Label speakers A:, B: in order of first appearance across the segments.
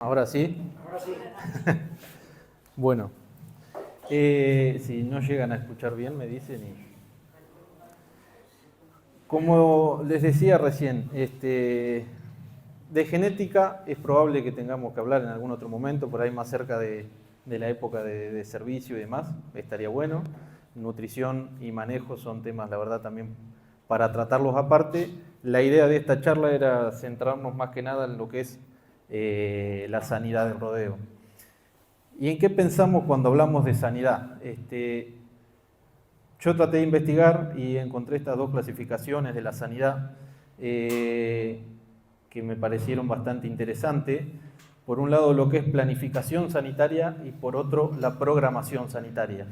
A: Ahora sí.
B: Ahora sí.
A: Bueno, si no llegan a escuchar bien, me dicen. Como les decía recién, de genética es probable que tengamos que hablar en algún otro momento, por ahí más cerca de la época de servicio y demás, estaría bueno. Nutrición y manejo son temas, la verdad, también para tratarlos aparte. La idea de esta charla era centrarnos más que nada en lo que es la sanidad del rodeo. ¿Y en qué pensamos cuando hablamos de sanidad? Yo traté de investigar y encontré estas dos clasificaciones de la sanidad que me parecieron bastante interesantes. Por un lado, lo que es planificación sanitaria y por otro, la programación sanitaria.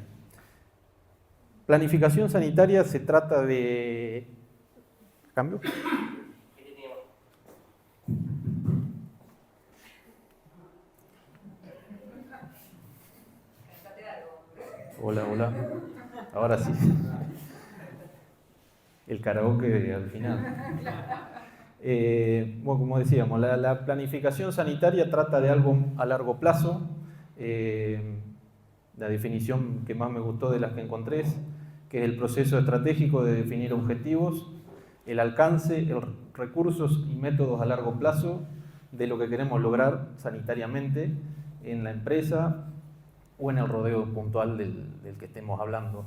A: Planificación sanitaria se trata de... ¿Cambio? Hola, hola. Ahora sí. El karaoke al final. Bueno, como decíamos, la planificación sanitaria trata de algo a largo plazo. La definición que más me gustó de las que encontré es que es el proceso estratégico de definir objetivos, el alcance, recursos y métodos a largo plazo de lo que queremos lograr sanitariamente en la empresa o en el rodeo puntual del que estemos hablando.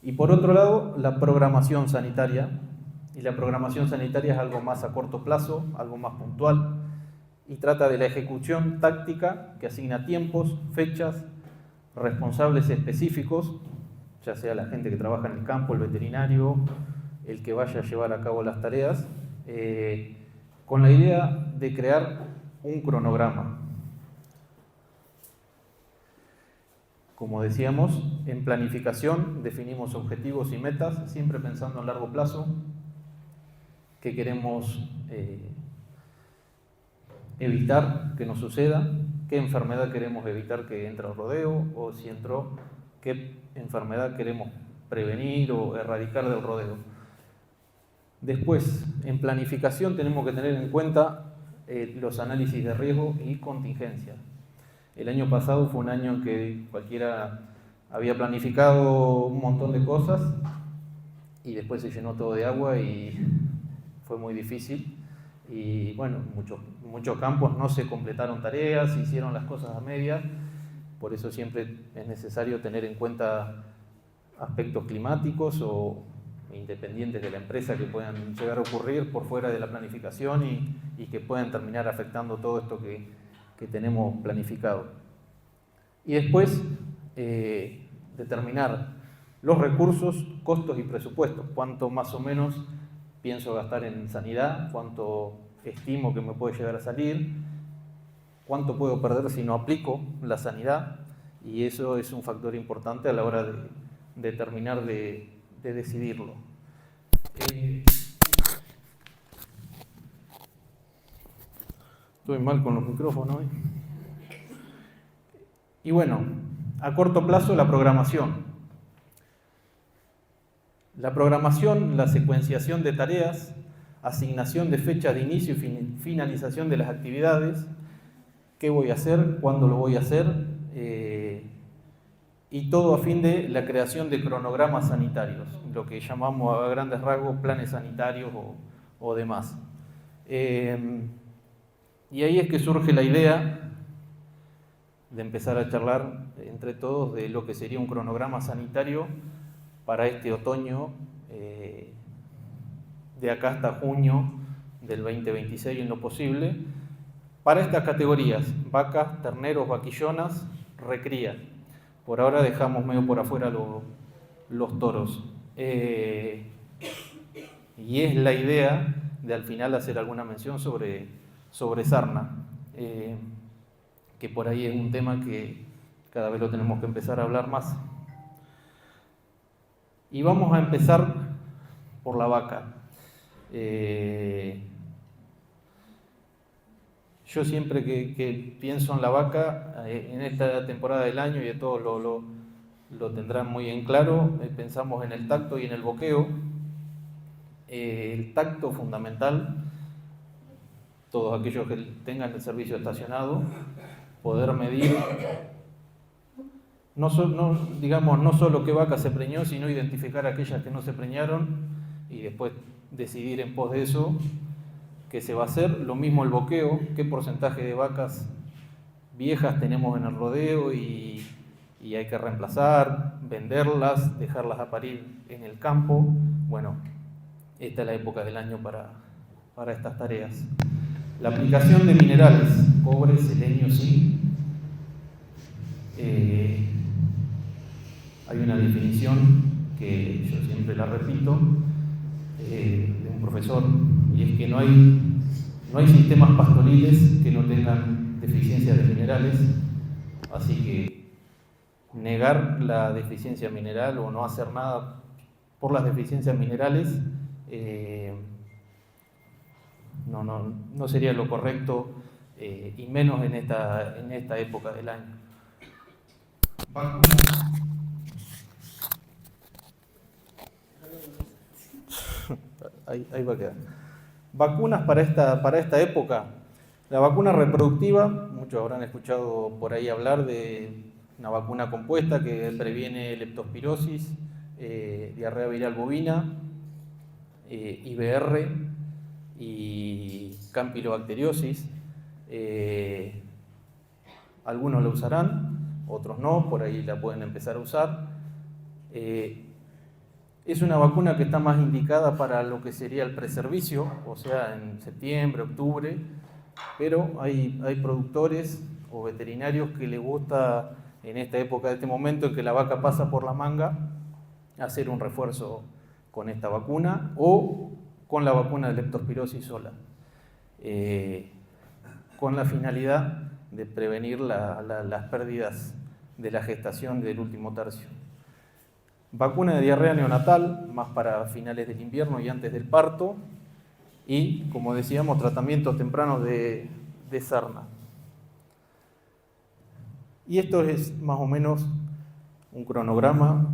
A: Y por otro lado, la programación sanitaria. Y la programación sanitaria es algo más a corto plazo, algo más puntual, y trata de la ejecución táctica que asigna tiempos, fechas, responsables específicos, ya sea la gente que trabaja en el campo, el veterinario, el que vaya a llevar a cabo las tareas, con la idea de crear un cronograma. Como decíamos, en planificación definimos objetivos y metas, siempre pensando a largo plazo, qué queremos evitar que nos suceda, qué enfermedad queremos evitar que entre al rodeo, o si entró, qué enfermedad queremos prevenir o erradicar del rodeo. Después, en planificación tenemos que tener en cuenta los análisis de riesgo y contingencia. El año pasado fue un año en que cualquiera había planificado un montón de cosas y después se llenó todo de agua y fue muy difícil. Y bueno, muchos campos no se completaron tareas, se hicieron las cosas a medias. Por eso siempre es necesario tener en cuenta aspectos climáticos o independientes de la empresa que puedan llegar a ocurrir por fuera de la planificación y que puedan terminar afectando todo esto que tenemos planificado. Y después, determinar los recursos, costos y presupuestos. Cuánto más o menos pienso gastar en sanidad, cuánto estimo que me puede llegar a salir, cuánto puedo perder si no aplico la sanidad, y eso es un factor importante a la hora de terminar de decidirlo. Estoy mal con los micrófonos. Y bueno, a corto plazo la programación. La programación, la secuenciación de tareas, asignación de fechas de inicio y finalización de las actividades, qué voy a hacer, cuándo lo voy a hacer, y todo a fin de la creación de cronogramas sanitarios, lo que llamamos a grandes rasgos planes sanitarios o demás. Y ahí es que surge la idea de empezar a charlar entre todos de lo que sería un cronograma sanitario para este otoño, de acá hasta junio del 2026 en lo posible, para estas categorías: vacas, terneros, vaquillonas, recría. Por ahora dejamos medio por afuera los toros. Y es la idea de al final hacer alguna mención sobre sarna, que por ahí es un tema que cada vez lo tenemos que empezar a hablar más. Y vamos a empezar por la vaca. Yo siempre que pienso en la vaca, en esta temporada del año, y de todos lo tendrán muy en claro, pensamos en el tacto y en el boqueo. El tacto fundamental, todos aquellos que tengan el servicio estacionado, poder medir no solo qué vaca se preñó, sino identificar aquellas que no se preñaron y después decidir en pos de eso qué se va a hacer. Lo mismo el boqueo, qué porcentaje de vacas viejas tenemos en el rodeo y hay que reemplazar, venderlas, dejarlas a parir en el campo. Bueno, esta es la época del año para estas tareas. La aplicación de minerales, cobre, selenio, zinc. Hay una definición que yo siempre la repito, de un profesor, y es que no hay sistemas pastoriles que no tengan deficiencia de minerales, así que negar la deficiencia mineral o no hacer nada por las deficiencias minerales no sería lo correcto, y menos en esta época del año. Ahí va a quedar. Vacunas para esta época. La vacuna reproductiva, muchos habrán escuchado por ahí hablar de una vacuna compuesta que previene leptospirosis, diarrea viral bovina, IBR y campilobacteriosis. Algunos la usarán, otros no, por ahí la pueden empezar a usar. Es una vacuna que está más indicada para lo que sería el preservicio, o sea, en septiembre, octubre, pero hay productores o veterinarios que les gusta en esta época, de este momento en que la vaca pasa por la manga, hacer un refuerzo con esta vacuna o con la vacuna de leptospirosis sola, con la finalidad de prevenir las pérdidas de la gestación del último tercio. Vacuna de diarrea neonatal, más para finales del invierno y antes del parto, y, como decíamos, tratamientos tempranos de sarna. Y esto es más o menos un cronograma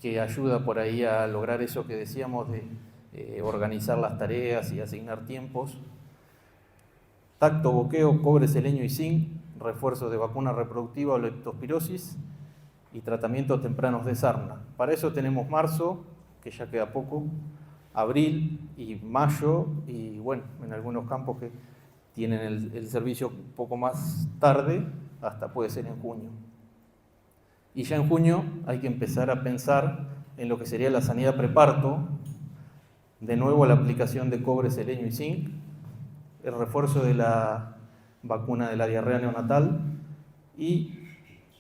A: que ayuda por ahí a lograr eso que decíamos de organizar las tareas y asignar tiempos. Tacto, boqueo, cobre, selenio y zinc, refuerzos de vacuna reproductiva o leptospirosis y tratamientos tempranos de sarna. Para eso tenemos marzo, que ya queda poco, abril y mayo, y bueno, en algunos campos que tienen el servicio un poco más tarde, hasta puede ser en junio. Y ya en junio hay que empezar a pensar en lo que sería la sanidad preparto, de nuevo la aplicación de cobre, selenio y zinc, el refuerzo de la vacuna de la diarrea neonatal, y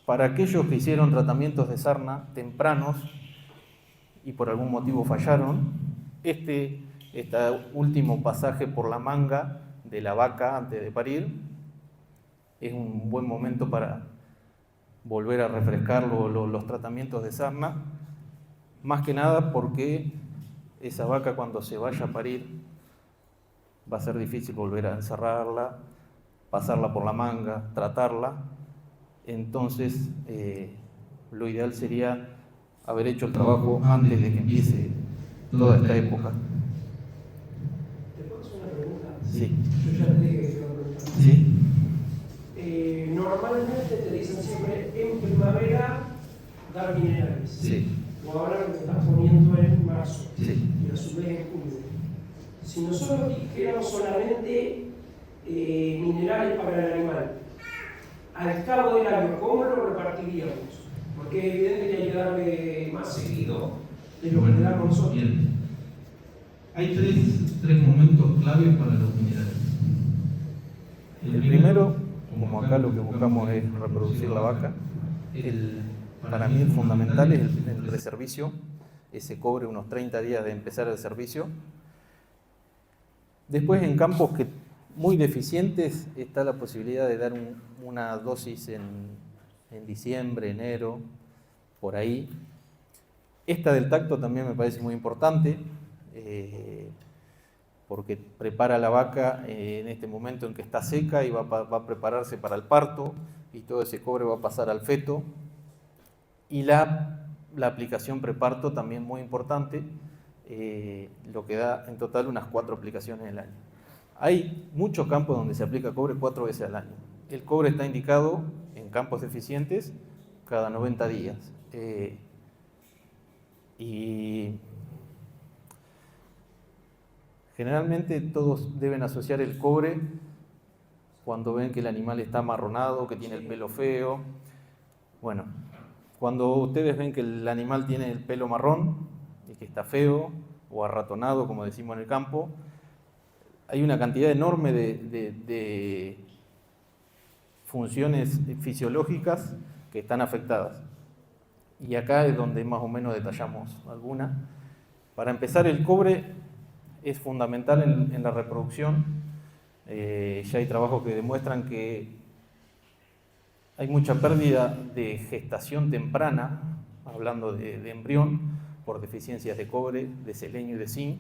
A: para aquellos que hicieron tratamientos de sarna tempranos y por algún motivo fallaron, este último pasaje por la manga de la vaca antes de parir es un buen momento para volver a refrescar los tratamientos de sarna, más que nada porque esa vaca, cuando se vaya a parir, va a ser difícil volver a encerrarla, pasarla por la manga, tratarla. Entonces, lo ideal sería haber hecho el trabajo antes de que empiece toda esta época.
B: ¿Te puedo hacer una pregunta?
A: Sí.
B: Yo ya te dije que te iba a preguntar.
A: ¿Sí?
B: Normalmente te dicen siempre en primavera dar minerales.
A: Sí.
B: O ahora lo que estás poniendo en marzo.
A: Sí.
B: Y a su vez en julio. Si nosotros dijéramos solamente minerales para el animal, al cabo del año, ¿cómo lo repartiríamos? Porque es evidente que hay que darle más seguido de lo que le damos nosotros.
A: Bien. Hay tres momentos claves para los minerales. El primero, como acá lo que buscamos es reproducir la vaca, para mí el fundamental es el preservicio, ese cobre unos 30 días de empezar el servicio. Después, en campos muy deficientes, está la posibilidad de dar una dosis en diciembre, enero, por ahí. Esta del tacto también me parece muy importante, porque prepara a la vaca en este momento en que está seca y va a prepararse para el parto, y todo ese cobre va a pasar al feto. Y la aplicación preparto también muy importante, lo que da en total unas 4 aplicaciones en el año. Hay muchos campos donde se aplica cobre 4 veces al año. El cobre está indicado en campos deficientes cada 90 días. Y generalmente todos deben asociar el cobre cuando ven que el animal está amarronado, que tiene el pelo feo. Bueno, cuando ustedes ven que el animal tiene el pelo marrón y que está feo o arratonado, como decimos en el campo, hay una cantidad enorme de funciones fisiológicas que están afectadas. Y acá es donde más o menos detallamos algunas. Para empezar, el cobre es fundamental en la reproducción. Ya hay trabajos que demuestran que hay mucha pérdida de gestación temprana, hablando de embrión, por deficiencias de cobre, de selenio y de zinc.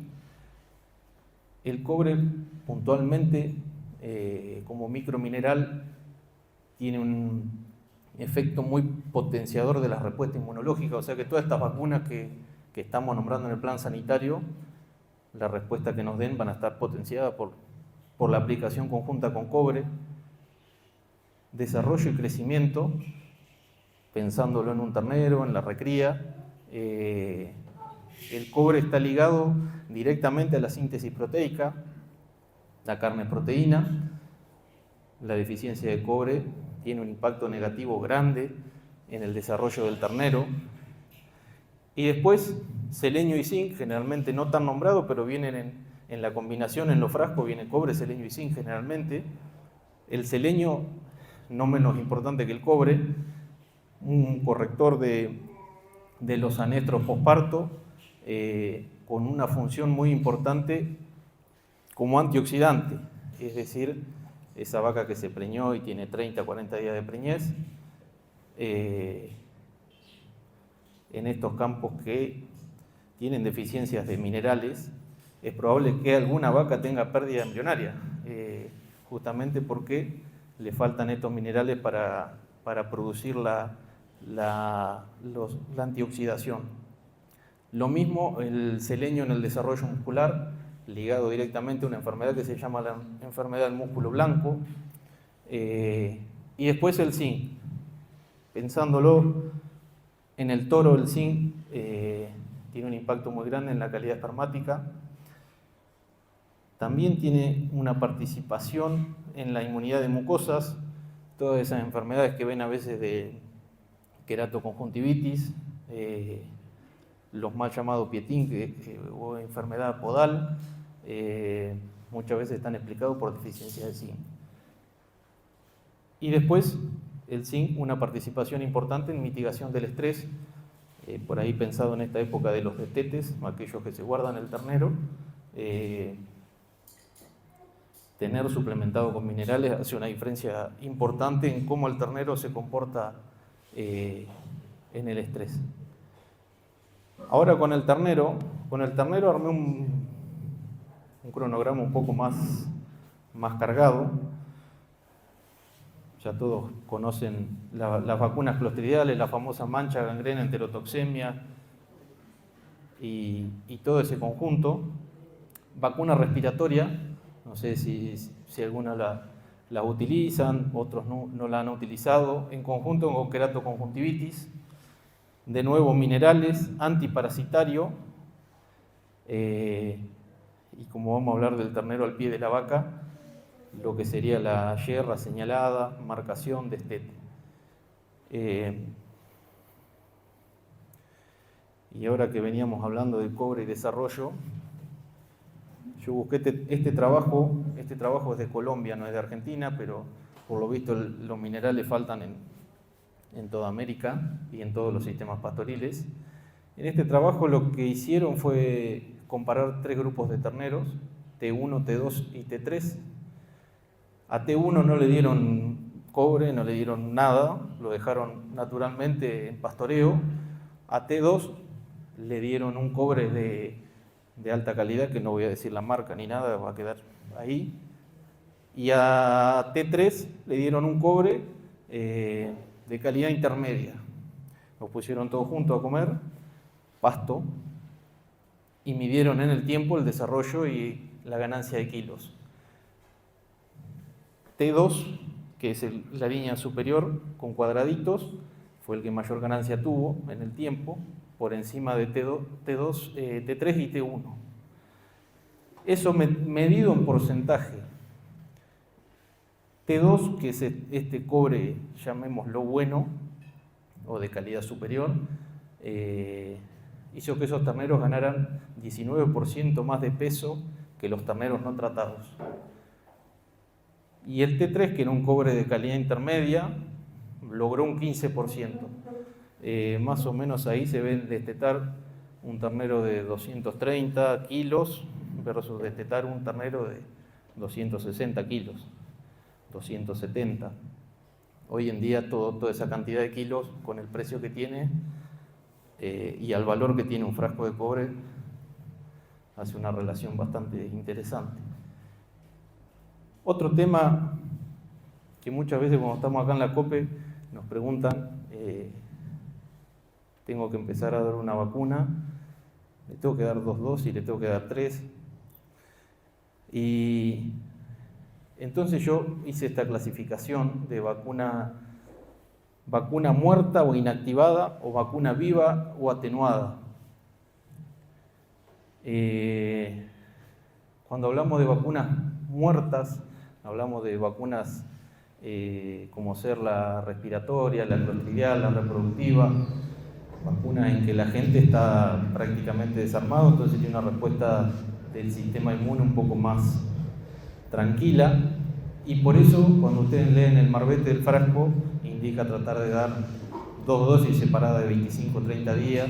A: El cobre puntualmente, como micromineral, tiene un efecto muy potenciador de la respuesta inmunológica, o sea que todas estas vacunas que estamos nombrando en el plan sanitario, la respuesta que nos den van a estar potenciadas por la aplicación conjunta con cobre. Desarrollo y crecimiento, pensándolo en un ternero, en la recría, el cobre está ligado directamente a la síntesis proteica, la carne es proteína, la deficiencia de cobre tiene un impacto negativo grande en el desarrollo del ternero. Y después, selenio y zinc, generalmente no tan nombrado, pero vienen en la combinación, en los frascos, viene cobre, selenio y zinc generalmente. El selenio, no menos importante que el cobre, un corrector de los anestros posparto, con una función muy importante como antioxidante, es decir, esa vaca que se preñó y tiene 30, 40 días de preñez, en estos campos que tienen deficiencias de minerales, es probable que alguna vaca tenga pérdida embrionaria, justamente porque le faltan estos minerales para producir la antioxidación. Lo mismo el selenio en el desarrollo muscular, ligado directamente a una enfermedad que se llama la enfermedad del músculo blanco. Y después el zinc. Pensándolo, en el toro el zinc tiene un impacto muy grande en la calidad espermática. También tiene una participación en la inmunidad de mucosas, todas esas enfermedades que ven a veces de queratoconjuntivitis, los mal llamados pietín o enfermedad podal, muchas veces están explicados por deficiencia de zinc. Y después el zinc, una participación importante en mitigación del estrés, por ahí pensado en esta época de los destetes, aquellos que se guardan el ternero, tener suplementado con minerales hace una diferencia importante en cómo el ternero se comporta en el estrés. Ahora con el ternero armé un cronograma un poco más cargado. Ya todos conocen las vacunas clostridiales, la famosa mancha, gangrena, enterotoxemia y todo ese conjunto. Vacuna respiratoria, no sé si algunas la utilizan, otros no la han utilizado, en conjunto con queratoconjuntivitis. De nuevo, minerales, antiparasitario, y como vamos a hablar del ternero al pie de la vaca, lo que sería la yerra señalada, marcación, destete. Y ahora que veníamos hablando de cobre y desarrollo, yo busqué este trabajo es de Colombia, no es de Argentina, pero por lo visto los minerales faltan en toda América y en todos los sistemas pastoriles. En este trabajo lo que hicieron fue comparar 3 grupos de terneros, T1, T2 y T3. A T1 no le dieron cobre, no le dieron nada, lo dejaron naturalmente en pastoreo. A T2 le dieron un cobre de alta calidad, que no voy a decir la marca ni nada, va a quedar ahí. Y a T3 le dieron un cobre de calidad intermedia. Los pusieron todos juntos a comer pasto y midieron en el tiempo el desarrollo y la ganancia de kilos. T2, que es la línea superior con cuadraditos, fue el que mayor ganancia tuvo en el tiempo, por encima de T2, T3 y T1. Eso medido en porcentaje. T2, que es este cobre, llamémoslo bueno, o de calidad superior, hizo que esos terneros ganaran 19% más de peso que los terneros no tratados. Y el T3, que era un cobre de calidad intermedia, logró un 15%. Más o menos ahí se ve destetar un ternero de 230 kilos versus destetar un ternero de 260 kilos, 270. Hoy en día toda esa cantidad de kilos, con el precio que tiene y al valor que tiene un frasco de cobre, hace una relación bastante interesante. Otro tema que muchas veces cuando estamos acá en la COPE nos preguntan, tengo que empezar a dar una vacuna, le tengo que dar 2 dosis, le tengo que dar 3. Y entonces yo hice esta clasificación de vacuna muerta o inactivada, o vacuna viva o atenuada. Cuando hablamos de vacunas muertas, hablamos de vacunas como ser la respiratoria, la clostridial, la reproductiva, vacunas en que la gente está prácticamente desarmado, entonces tiene una respuesta del sistema inmune un poco más tranquila, y por eso cuando ustedes leen el marbete del frasco indica tratar de dar 2 dosis separadas de 25 o 30 días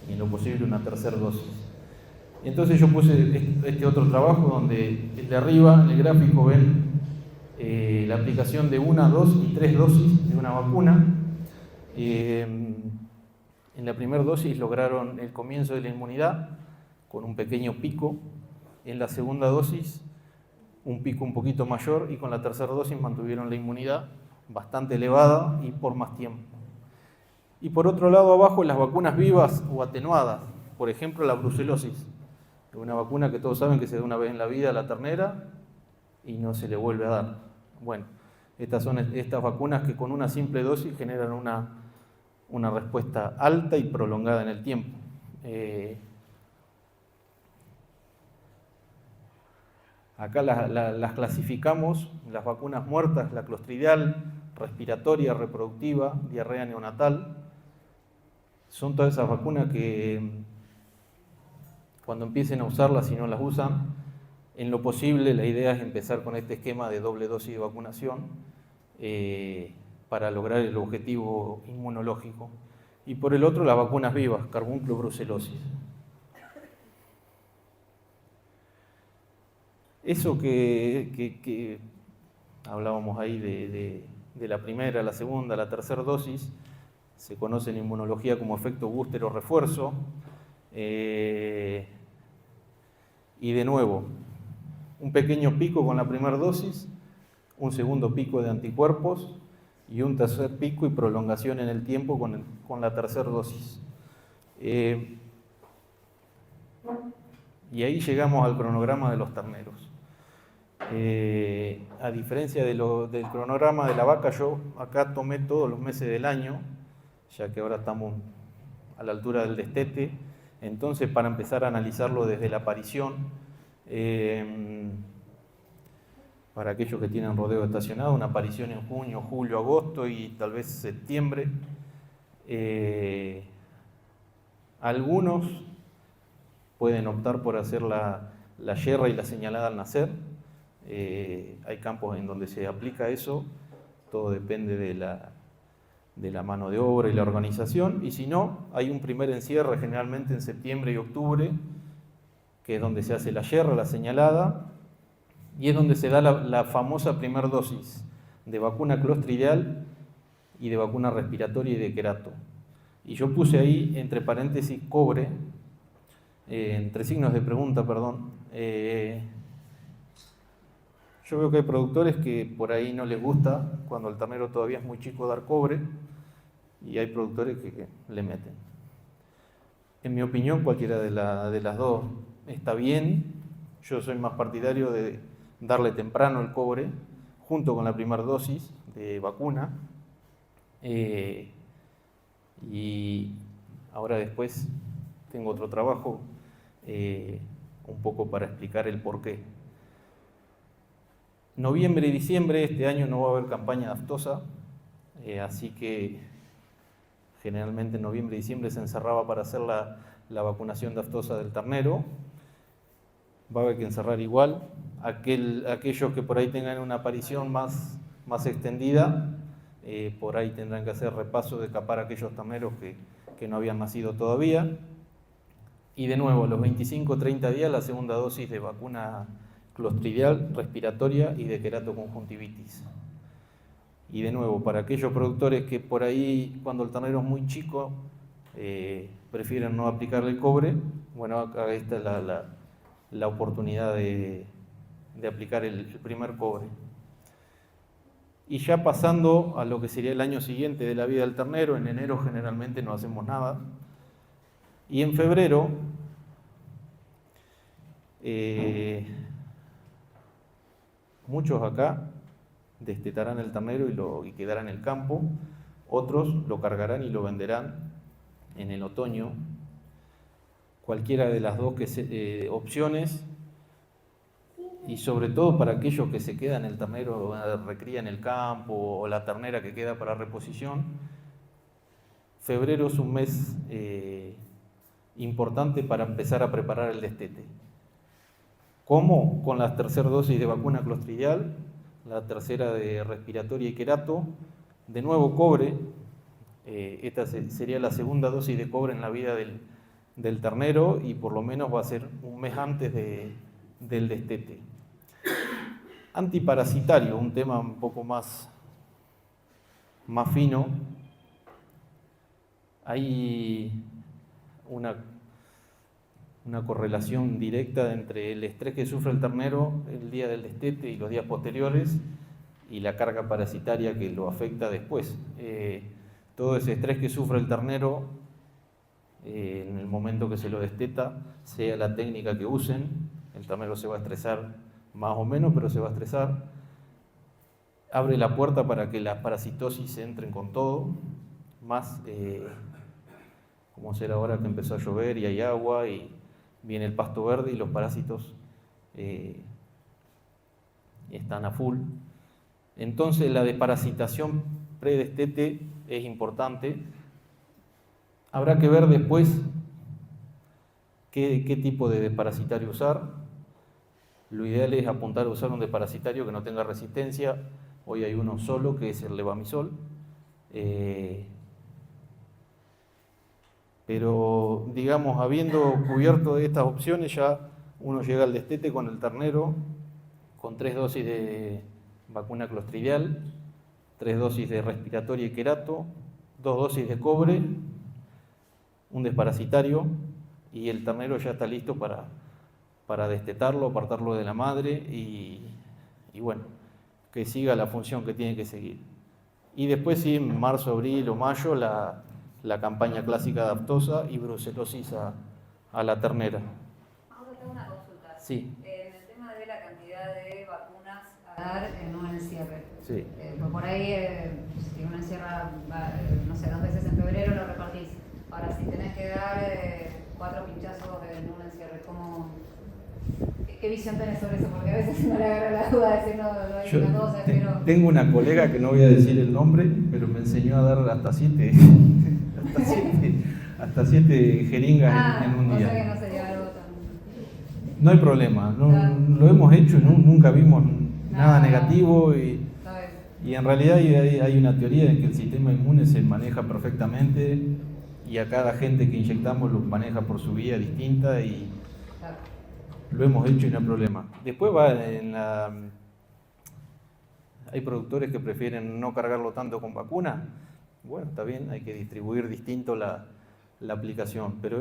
A: y en lo posible una tercera dosis. Entonces yo puse este otro trabajo donde el de arriba, en el gráfico, ven la aplicación de 1, 2 y 3 dosis de una vacuna. En la primera dosis lograron el comienzo de la inmunidad con un pequeño pico. En la segunda dosis un pico un poquito mayor, y con la tercera dosis mantuvieron la inmunidad bastante elevada y por más tiempo. Y por otro lado, abajo, las vacunas vivas o atenuadas, por ejemplo la brucelosis, una vacuna que todos saben que se da una vez en la vida a la ternera y no se le vuelve a dar. Bueno, estas son estas vacunas que con una simple dosis generan una respuesta alta y prolongada en el tiempo. Acá las clasificamos, las vacunas muertas, la clostridial, respiratoria, reproductiva, diarrea neonatal. Son todas esas vacunas que cuando empiecen a usarlas, si no las usan, en lo posible la idea es empezar con este esquema de doble dosis de vacunación para lograr el objetivo inmunológico. Y por el otro, las vacunas vivas, carbúnculo, brucelosis. Eso que hablábamos ahí de la primera, la segunda, la tercera dosis, se conoce en inmunología como efecto booster o refuerzo. Y de nuevo, un pequeño pico con la primera dosis, un segundo pico de anticuerpos y un tercer pico y prolongación en el tiempo con la tercera dosis. Y ahí llegamos al cronograma de los terneros. A diferencia del cronograma de la vaca, yo acá tomé todos los meses del año, ya que ahora estamos a la altura del destete. Entonces, para empezar a analizarlo desde la aparición, para aquellos que tienen rodeo estacionado, una aparición en junio, julio, agosto y tal vez septiembre. Algunos pueden optar por hacer la yerra y la señalada al nacer. Hay campos en donde se aplica eso, todo depende de la mano de obra y la organización, y si no, hay un primer encierre generalmente en septiembre y octubre, que es donde se hace la yerra, la señalada, y es donde se da la famosa primera dosis de vacuna clostridial y de vacuna respiratoria y de querato. Y yo puse ahí, entre paréntesis, cobre, entre signos de pregunta, perdón. Yo veo que hay productores que por ahí no les gusta, cuando el ternero todavía es muy chico, dar cobre, y hay productores que le meten. En mi opinión, cualquiera de las dos está bien. Yo soy más partidario de darle temprano el cobre, junto con la primera dosis de vacuna. Y ahora después tengo otro trabajo un poco para explicar el porqué. Noviembre y diciembre, este año no va a haber campaña de aftosa, así que generalmente en noviembre y diciembre se encerraba para hacer la vacunación de aftosa del ternero. Va a haber que encerrar igual. Aquellos que por ahí tengan una aparición más extendida, por ahí tendrán que hacer repaso de capar a aquellos terneros que no habían nacido todavía. Y de nuevo, a los 25 o 30 días, la segunda dosis de vacuna clostridial, respiratoria y de queratoconjuntivitis. Y de nuevo, para aquellos productores que por ahí, cuando el ternero es muy chico, prefieren no aplicarle el cobre, bueno, acá está la oportunidad de aplicar el primer cobre. Y ya pasando a lo que sería el año siguiente de la vida del ternero, en enero generalmente no hacemos nada. Y en febrero, muchos acá destetarán el ternero y quedará en el campo, otros lo cargarán y lo venderán en el otoño. Cualquiera de las dos opciones, y sobre todo para aquellos que se quedan el ternero recría en el campo o la ternera que queda para reposición, febrero es un mes importante para empezar a preparar el destete. ¿Cómo? Con la tercera dosis de vacuna clostridial, la tercera de respiratoria y querato, de nuevo cobre. Esta sería la segunda dosis de cobre en la vida del ternero y por lo menos va a ser un mes antes del destete. Antiparasitario, un tema un poco más fino. Hay una correlación directa entre el estrés que sufre el ternero el día del destete y los días posteriores y la carga parasitaria que lo afecta después. Todo ese estrés que sufre el ternero en el momento que se lo desteta, sea la técnica que usen, el ternero se va a estresar más o menos, pero se va a estresar. Abre la puerta para que las parasitosis entren con todo, más como será ahora que empezó a llover y hay agua y viene el pasto verde y los parásitos están a full. Entonces la desparasitación predestete es importante. Habrá que ver después qué tipo de desparasitario usar. Lo ideal es apuntar a usar un desparasitario que no tenga resistencia. Hoy hay uno solo, que es el levamisol. Pero, digamos, habiendo cubierto estas opciones, ya uno llega al destete con el ternero, con 3 dosis de vacuna clostridial, 3 dosis de respiratoria y querato, 2 dosis de cobre, un desparasitario, y el ternero ya está listo para destetarlo, apartarlo de la madre y bueno, que siga la función que tiene que seguir. Y después sí, en marzo, abril o mayo, la campaña clásica de aftosa y brucelosis a la ternera.
C: Ahora tengo una consulta.
A: Sí.
C: En el tema de la cantidad de vacunas a dar en un encierre.
A: Sí.
C: Pues por ahí, si uno encierra, no sé, 2 veces en febrero, lo repartís. Ahora, si tenés que dar 4 pinchazos en un encierre, ¿qué visión tenés sobre eso? Porque a veces no le agarra la duda de decir, no hay una cosa, pero...
A: Tengo una colega que no voy a decir el nombre, pero me enseñó a dar hasta 7 jeringas en un día.
C: O sea que no sería algo tan...
A: No hay problema, lo hemos hecho y nunca vimos nada negativo y en realidad hay una teoría de que el sistema inmune se maneja perfectamente y a cada gente que inyectamos lo maneja por su vía distinta y lo hemos hecho y no hay problema. Después hay productores que prefieren no cargarlo tanto con vacuna. Bueno, está bien, hay que distribuir distinto la aplicación, pero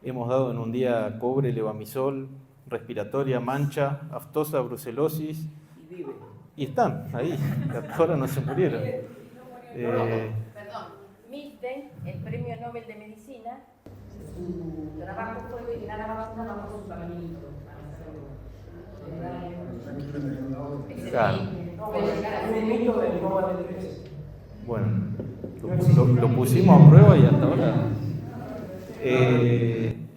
A: hemos dado en un día cobre, levamisol, respiratoria, mancha, aftosa, brucelosis.
B: Y vive.
A: Y están ahí, hasta ahora no se murieron.
D: Perdón, Milstein, el premio Nobel de Medicina, su trabajo fue eliminar la vacuna bajo su caminito para hacerlo.
A: Claro.
B: Un mito del no más de 3.
A: Bueno, lo pusimos a prueba y hasta ahora.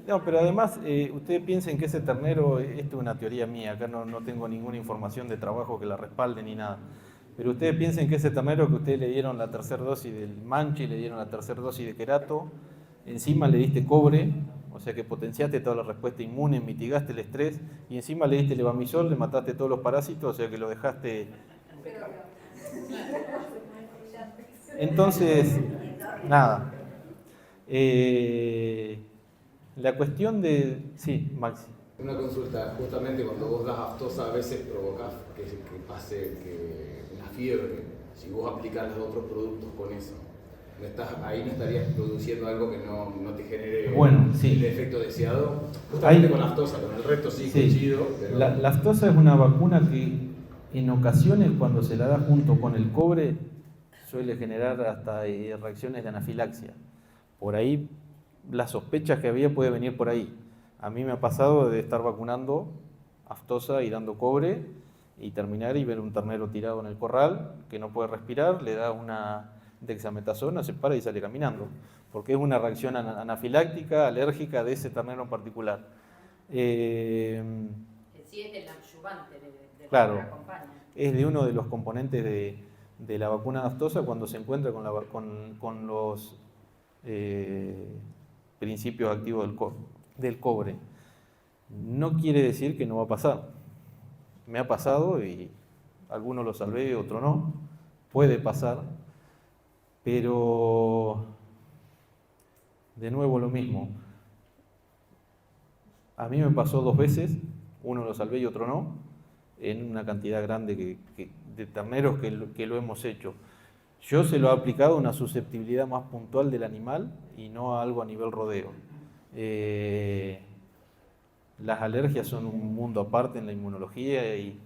A: No, pero además, ustedes piensen que ese ternero, esto es una teoría mía, acá no tengo ninguna información de trabajo que la respalde ni nada. Pero ustedes piensen que ese ternero que ustedes le dieron la tercera dosis del manche, le dieron la tercera dosis de querato, encima le diste cobre, o sea que potenciaste toda la respuesta inmune, mitigaste el estrés, y encima le diste levamisol, le mataste todos los parásitos, o sea que lo dejaste. Entonces, nada. La cuestión de... Sí, Maxi.
E: Una consulta, justamente cuando vos das aftosa a veces provocás que pase una fiebre. Si vos aplicás los otros productos con eso, ahí no estarías produciendo algo que no te genere el efecto deseado. Justamente con la aftosa, con el resto sí. Coincido. Pero...
A: La aftosa es una vacuna que en ocasiones cuando se la da junto con el cobre suele generar hasta reacciones de anafilaxia. Por ahí, las sospechas que había puede venir por ahí. A mí me ha pasado de estar vacunando aftosa y dando cobre y terminar y ver un ternero tirado en el corral que no puede respirar, le da una dexametasona, se para y sale caminando, porque es una reacción anafiláctica, alérgica de ese ternero en particular.
D: Sí, es del adyuvante, de
A: claro,
D: lo que acompaña.
A: Es de uno de los componentes de la vacuna aftosa cuando se encuentra con los principios activos del cobre. No quiere decir que no va a pasar. Me ha pasado y algunos lo salvé, otro no. Puede pasar, pero de nuevo lo mismo. A mí me pasó 2 veces, uno lo salvé y otro no, en una cantidad grande de terneros que lo hemos hecho. Yo se lo he aplicado a una susceptibilidad más puntual del animal y no a algo a nivel rodeo. Las alergias son un mundo aparte en la inmunología y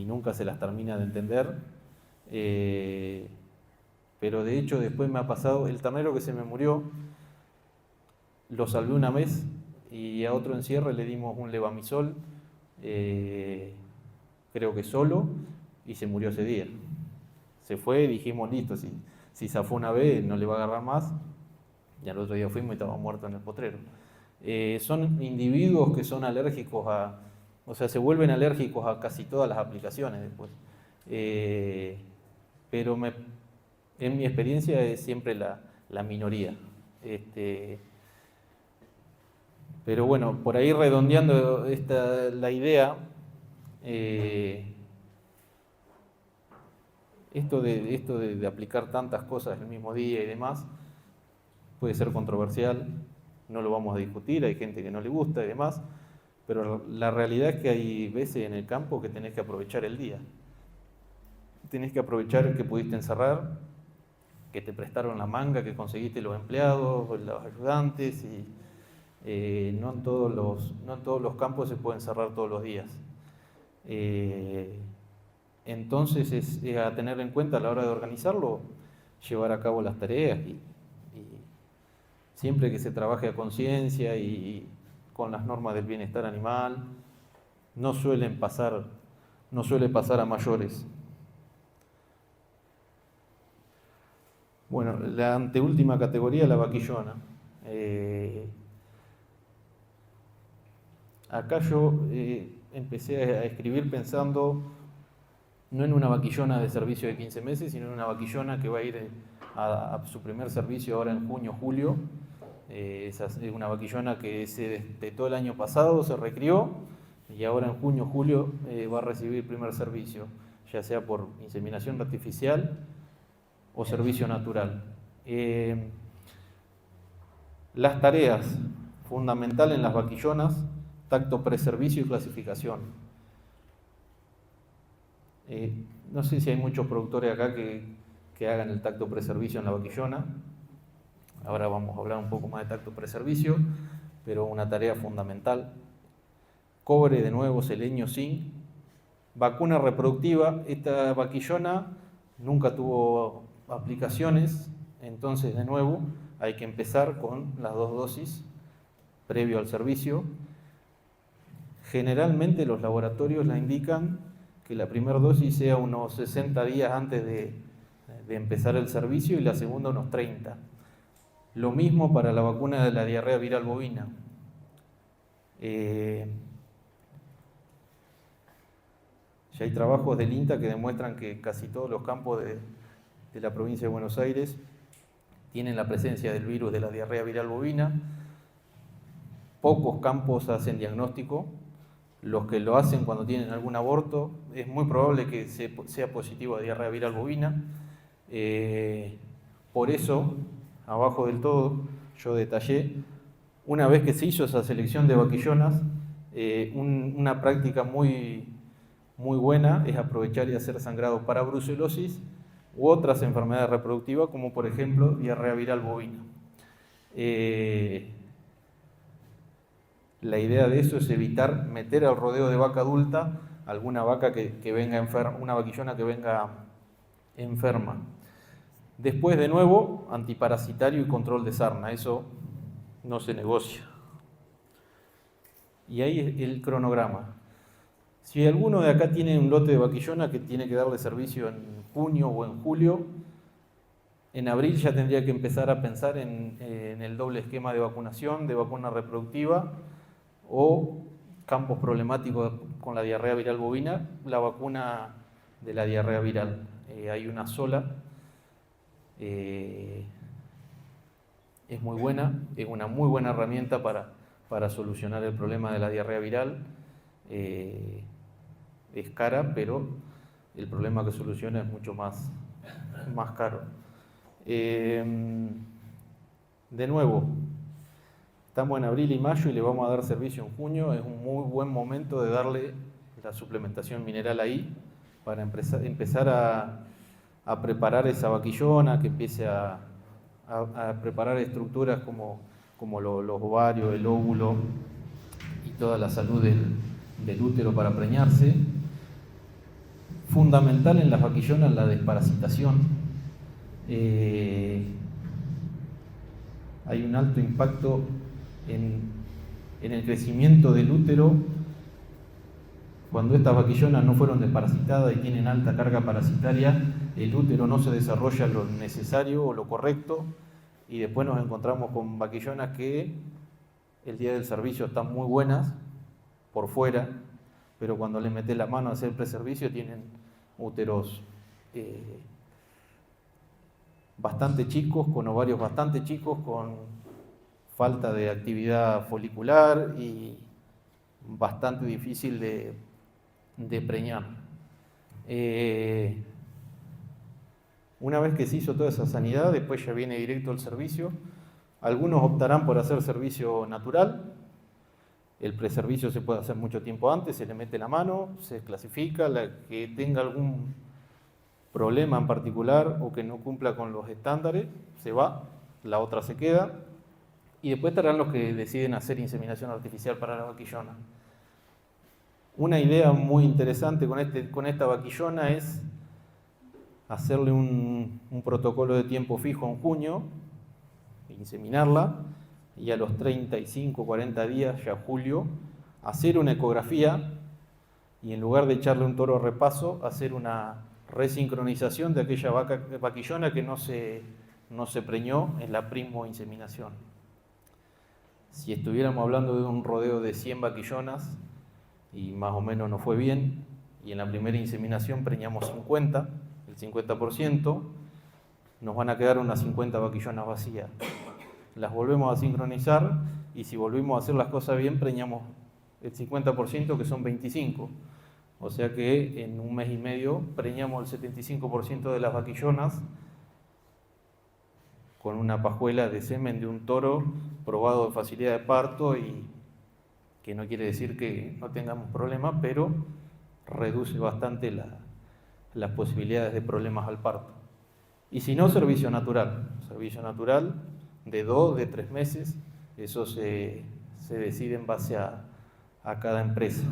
A: nunca se las termina de entender. Pero de hecho después me ha pasado, el ternero que se me murió, lo salvé una vez y a otro encierre le dimos un levamisol, creo que solo, y se murió ese día. Se fue y dijimos, listo, si zafó una vez no le va a agarrar más, y al otro día fuimos y estaba muerto en el potrero. Son individuos que son alérgicos o sea, se vuelven alérgicos a casi todas las aplicaciones después. Pero en mi experiencia es siempre la minoría. Pero bueno, por ahí redondeando la idea, esto de aplicar tantas cosas el mismo día y demás puede ser controversial, no lo vamos a discutir, hay gente que no le gusta y demás, pero la realidad es que hay veces en el campo que tenés que aprovechar el día. Tenés que aprovechar que pudiste encerrar, que te prestaron la manga, que conseguiste los empleados, los ayudantes, y no en todos los campos se puede encerrar todos los días. Entonces es a tener en cuenta a la hora de organizarlo, llevar a cabo las tareas y siempre que se trabaje a conciencia y con las normas del bienestar animal, no suele pasar a mayores. Bueno, la anteúltima categoría, la vaquillona. Acá yo empecé a escribir pensando no en una vaquillona de servicio de 15 meses, sino en una vaquillona que va a ir a su primer servicio ahora en junio, julio. Es una vaquillona que de todo el año pasado se recrió y ahora en junio, julio va a recibir primer servicio, ya sea por inseminación artificial o servicio natural. Las tareas fundamentales en las vaquillonas: tacto preservicio y clasificación. No sé si hay muchos productores acá que hagan el tacto preservicio en la vaquillona. Ahora vamos a hablar un poco más de tacto preservicio, pero una tarea fundamental. Cobre, de nuevo, selenio, zinc. Vacuna reproductiva. Esta vaquillona nunca tuvo aplicaciones, entonces de nuevo hay que empezar con las 2 dosis previo al servicio. Generalmente los laboratorios la indican que la primera dosis sea unos 60 días antes de empezar el servicio y la segunda unos 30. Lo mismo para la vacuna de la diarrea viral bovina. Ya hay trabajos del INTA que demuestran que casi todos los campos de la provincia de Buenos Aires tienen la presencia del virus de la diarrea viral bovina. Pocos campos hacen diagnóstico. Los que lo hacen cuando tienen algún aborto, es muy probable que sea positivo a diarrea viral bovina. Por eso, abajo del todo, yo detallé, una vez que se hizo esa selección de vaquillonas, una práctica muy buena es aprovechar y hacer sangrado para brucelosis u otras enfermedades reproductivas, como por ejemplo diarrea viral bovina. La idea de eso es evitar meter al rodeo de vaca adulta alguna vaca que venga enferma, una vaquillona que venga enferma. Después, de nuevo, antiparasitario y control de sarna, eso no se negocia. Y ahí es el cronograma. Si alguno de acá tiene un lote de vaquillona que tiene que darle servicio en junio o en julio, en abril ya tendría que empezar a pensar en el doble esquema de vacunación, de vacuna reproductiva o campos problemáticos con la diarrea viral bovina, la vacuna de la diarrea viral. Hay una sola, es muy buena, es una muy buena herramienta para solucionar el problema de la diarrea viral. Es cara, pero el problema que soluciona es mucho más caro. De nuevo, estamos en abril y mayo y le vamos a dar servicio en junio. Es un muy buen momento de darle la suplementación mineral ahí para empezar a preparar esa vaquillona, que empiece a preparar estructuras como los ovarios, el óvulo y toda la salud del útero para preñarse. Fundamental en las vaquillonas la desparasitación. Hay un alto impacto en el crecimiento del útero cuando estas vaquillonas no fueron desparasitadas y tienen alta carga parasitaria. El útero no se desarrolla lo necesario o lo correcto y después nos encontramos con vaquillonas que el día del servicio están muy buenas por fuera, pero cuando le metes la mano a hacer el preservicio tienen úteros bastante chicos, con ovarios bastante chicos, con falta de actividad folicular y bastante difícil de preñar. Una vez que se hizo toda esa sanidad, después ya viene directo el servicio. Algunos optarán por hacer servicio natural. El preservicio se puede hacer mucho tiempo antes, se le mete la mano, se clasifica, la que tenga algún problema en particular o que no cumpla con los estándares, se va, la otra se queda, y después estarán los que deciden hacer inseminación artificial para la vaquillona. Una idea muy interesante con esta vaquillona es hacerle un protocolo de tiempo fijo en junio, inseminarla, y a los 35, 40 días, ya julio, hacer una ecografía y en lugar de echarle un toro a repaso, hacer una resincronización de aquella vaquillona que no se preñó en la primo-inseminación. Si estuviéramos hablando de un rodeo de 100 vaquillonas y más o menos no fue bien, y en la primera inseminación preñamos 50, el 50%, nos van a quedar unas 50 vaquillonas vacías. Las volvemos a sincronizar y si volvimos a hacer las cosas bien, preñamos el 50%, que son 25. O sea que en un mes y medio preñamos el 75% de las vaquillonas con una pajuela de semen de un toro probado de facilidad de parto, y que no quiere decir que no tengamos problemas, pero reduce bastante las posibilidades de problemas al parto. Y si no, servicio natural de 2, de 3 meses, eso se decide en base a cada empresa.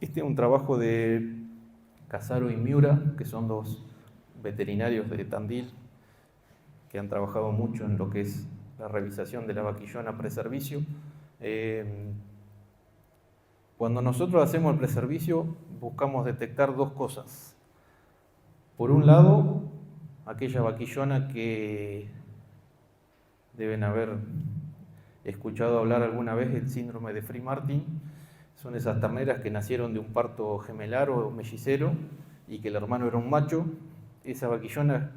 A: Este es un trabajo de Casaro y Miura, que son dos veterinarios de Tandil, que han trabajado mucho en lo que es la revisación de la vaquillona preservicio. Cuando nosotros hacemos el preservicio, buscamos detectar dos cosas. Por un lado, aquella vaquillona que deben haber escuchado hablar alguna vez del síndrome de Free-Martin. Son esas terneras que nacieron de un parto gemelar o mellizero y que el hermano era un macho. Esa vaquillona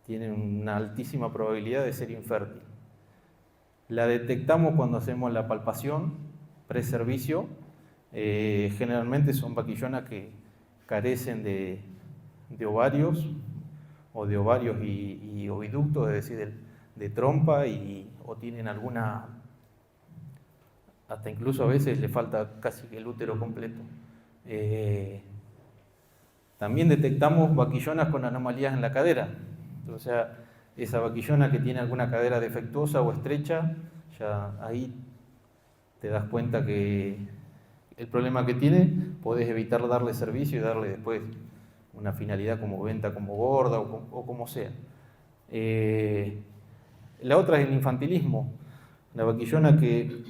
A: tiene una altísima probabilidad de ser infértil. La detectamos cuando hacemos la palpación preservicio. Generalmente son vaquillonas que carecen de ovarios o de ovarios y oviductos, es decir, de trompa, o tienen alguna, hasta incluso a veces le falta casi que el útero completo. También detectamos vaquillonas con anomalías en la cadera, o sea, esa vaquillona que tiene alguna cadera defectuosa o estrecha, ya ahí te das cuenta que el problema que tiene, podés evitar darle servicio y darle después una finalidad como venta como gorda o como sea. La otra es el infantilismo, la vaquillona que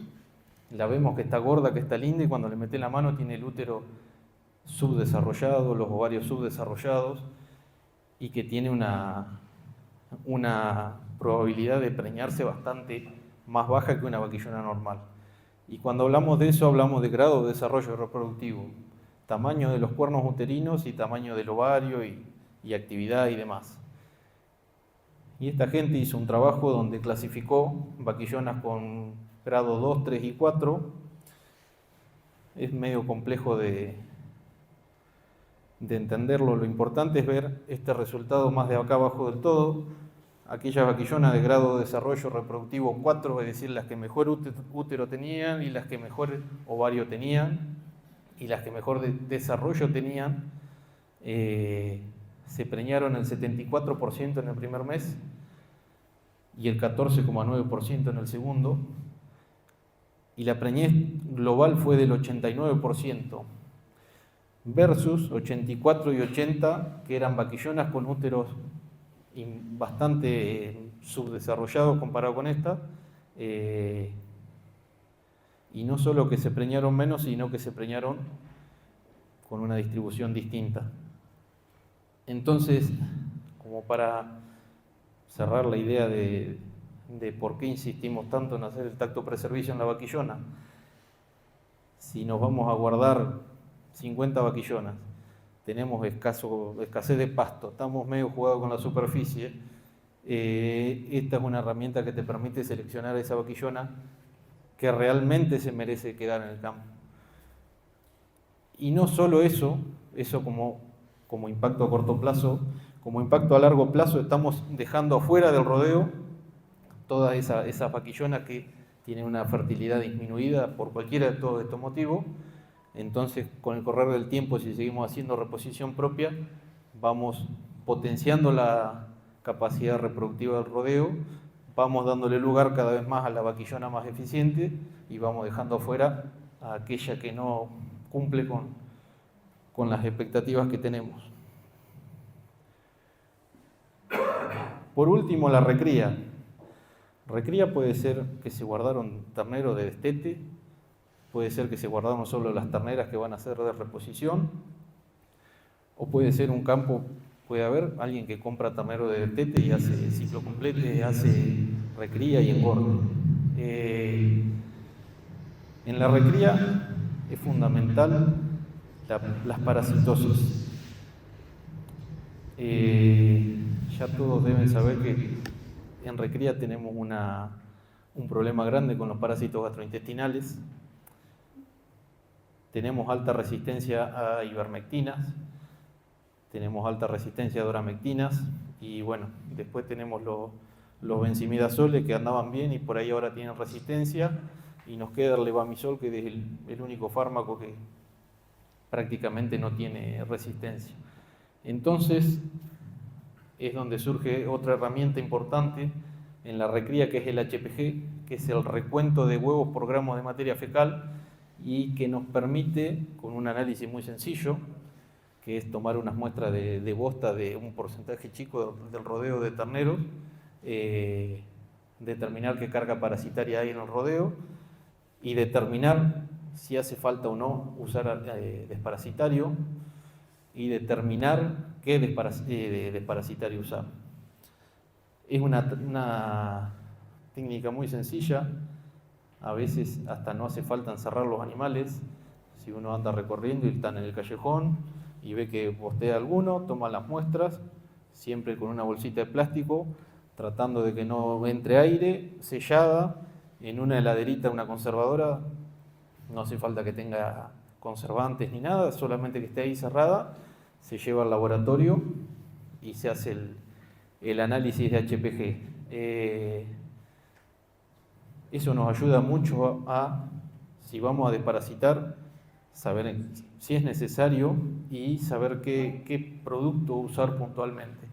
A: la vemos que está gorda, que está linda, y cuando le metes la mano tiene el útero subdesarrollado, los ovarios subdesarrollados, y que tiene una probabilidad de preñarse bastante más baja que una vaquillona normal. Y cuando hablamos de eso, hablamos de grado de desarrollo reproductivo, tamaño de los cuernos uterinos y tamaño del ovario y actividad y demás. Y esta gente hizo un trabajo donde clasificó vaquillonas con grado 2, 3 y 4. Es medio complejo de entenderlo. Lo importante es ver este resultado más de acá abajo del todo. Aquellas vaquillonas de grado de desarrollo reproductivo 4, es decir, las que mejor útero tenían y las que mejor ovario tenían y las que mejor desarrollo tenían, se preñaron el 74% en el primer mes y el 14,9% en el segundo, y la preñez global fue del 89%, versus 84 y 80, que eran vaquillonas con úteros bastante subdesarrollados comparado con esta, y no solo que se preñaron menos, sino que se preñaron con una distribución distinta. Entonces, como para cerrar la idea de por qué insistimos tanto en hacer el tacto preservicio en la vaquillona, si nos vamos a guardar 50 vaquillonas, tenemos escasez de pasto, estamos medio jugados con la superficie, esta es una herramienta que te permite seleccionar esa vaquillona que realmente se merece quedar en el campo. Y no solo eso como impacto a corto plazo, como impacto a largo plazo estamos dejando afuera del rodeo todas esas vaquillonas que tienen una fertilidad disminuida por cualquiera de todos estos motivos. Entonces, con el correr del tiempo, si seguimos haciendo reposición propia, vamos potenciando la capacidad reproductiva del rodeo, vamos dándole lugar cada vez más a la vaquillona más eficiente y vamos dejando afuera a aquella que no cumple con las expectativas que tenemos. Por último, la recría. Recría puede ser que se guardaron terneros de destete, puede ser que se guardaron solo las terneras que van a ser de reposición, o puede ser un campo, puede haber alguien que compra ternero de destete y hace ciclo completo, hace recría y engorde. En la recría es fundamental las parasitosis. Ya todos deben saber que en recría tenemos un problema grande con los parásitos gastrointestinales. Tenemos alta resistencia a ivermectinas, tenemos alta resistencia a doramectinas y bueno, después tenemos los benzimidazoles que andaban bien y por ahí ahora tienen resistencia, y nos queda el levamisol, que es el único fármaco que prácticamente no tiene resistencia. Entonces es donde surge otra herramienta importante en la recría, que es el HPG, que es el recuento de huevos por gramo de materia fecal, y que nos permite, con un análisis muy sencillo, que es tomar unas muestras de bosta de un porcentaje chico del rodeo de terneros, determinar qué carga parasitaria hay en el rodeo y determinar si hace falta o no usar desparasitario y determinar qué desparasitario usar. Es una técnica muy sencilla, a veces hasta no hace falta encerrar los animales. Si uno anda recorriendo y está en el callejón y ve que postea alguno, toma las muestras, siempre con una bolsita de plástico, tratando de que no entre aire, sellada, en una heladerita, una conservadora. No hace falta que tenga conservantes ni nada, solamente que esté ahí cerrada, se lleva al laboratorio y se hace el análisis de HPG. Eso nos ayuda mucho si vamos a desparasitar, saber si es necesario y saber qué producto usar puntualmente.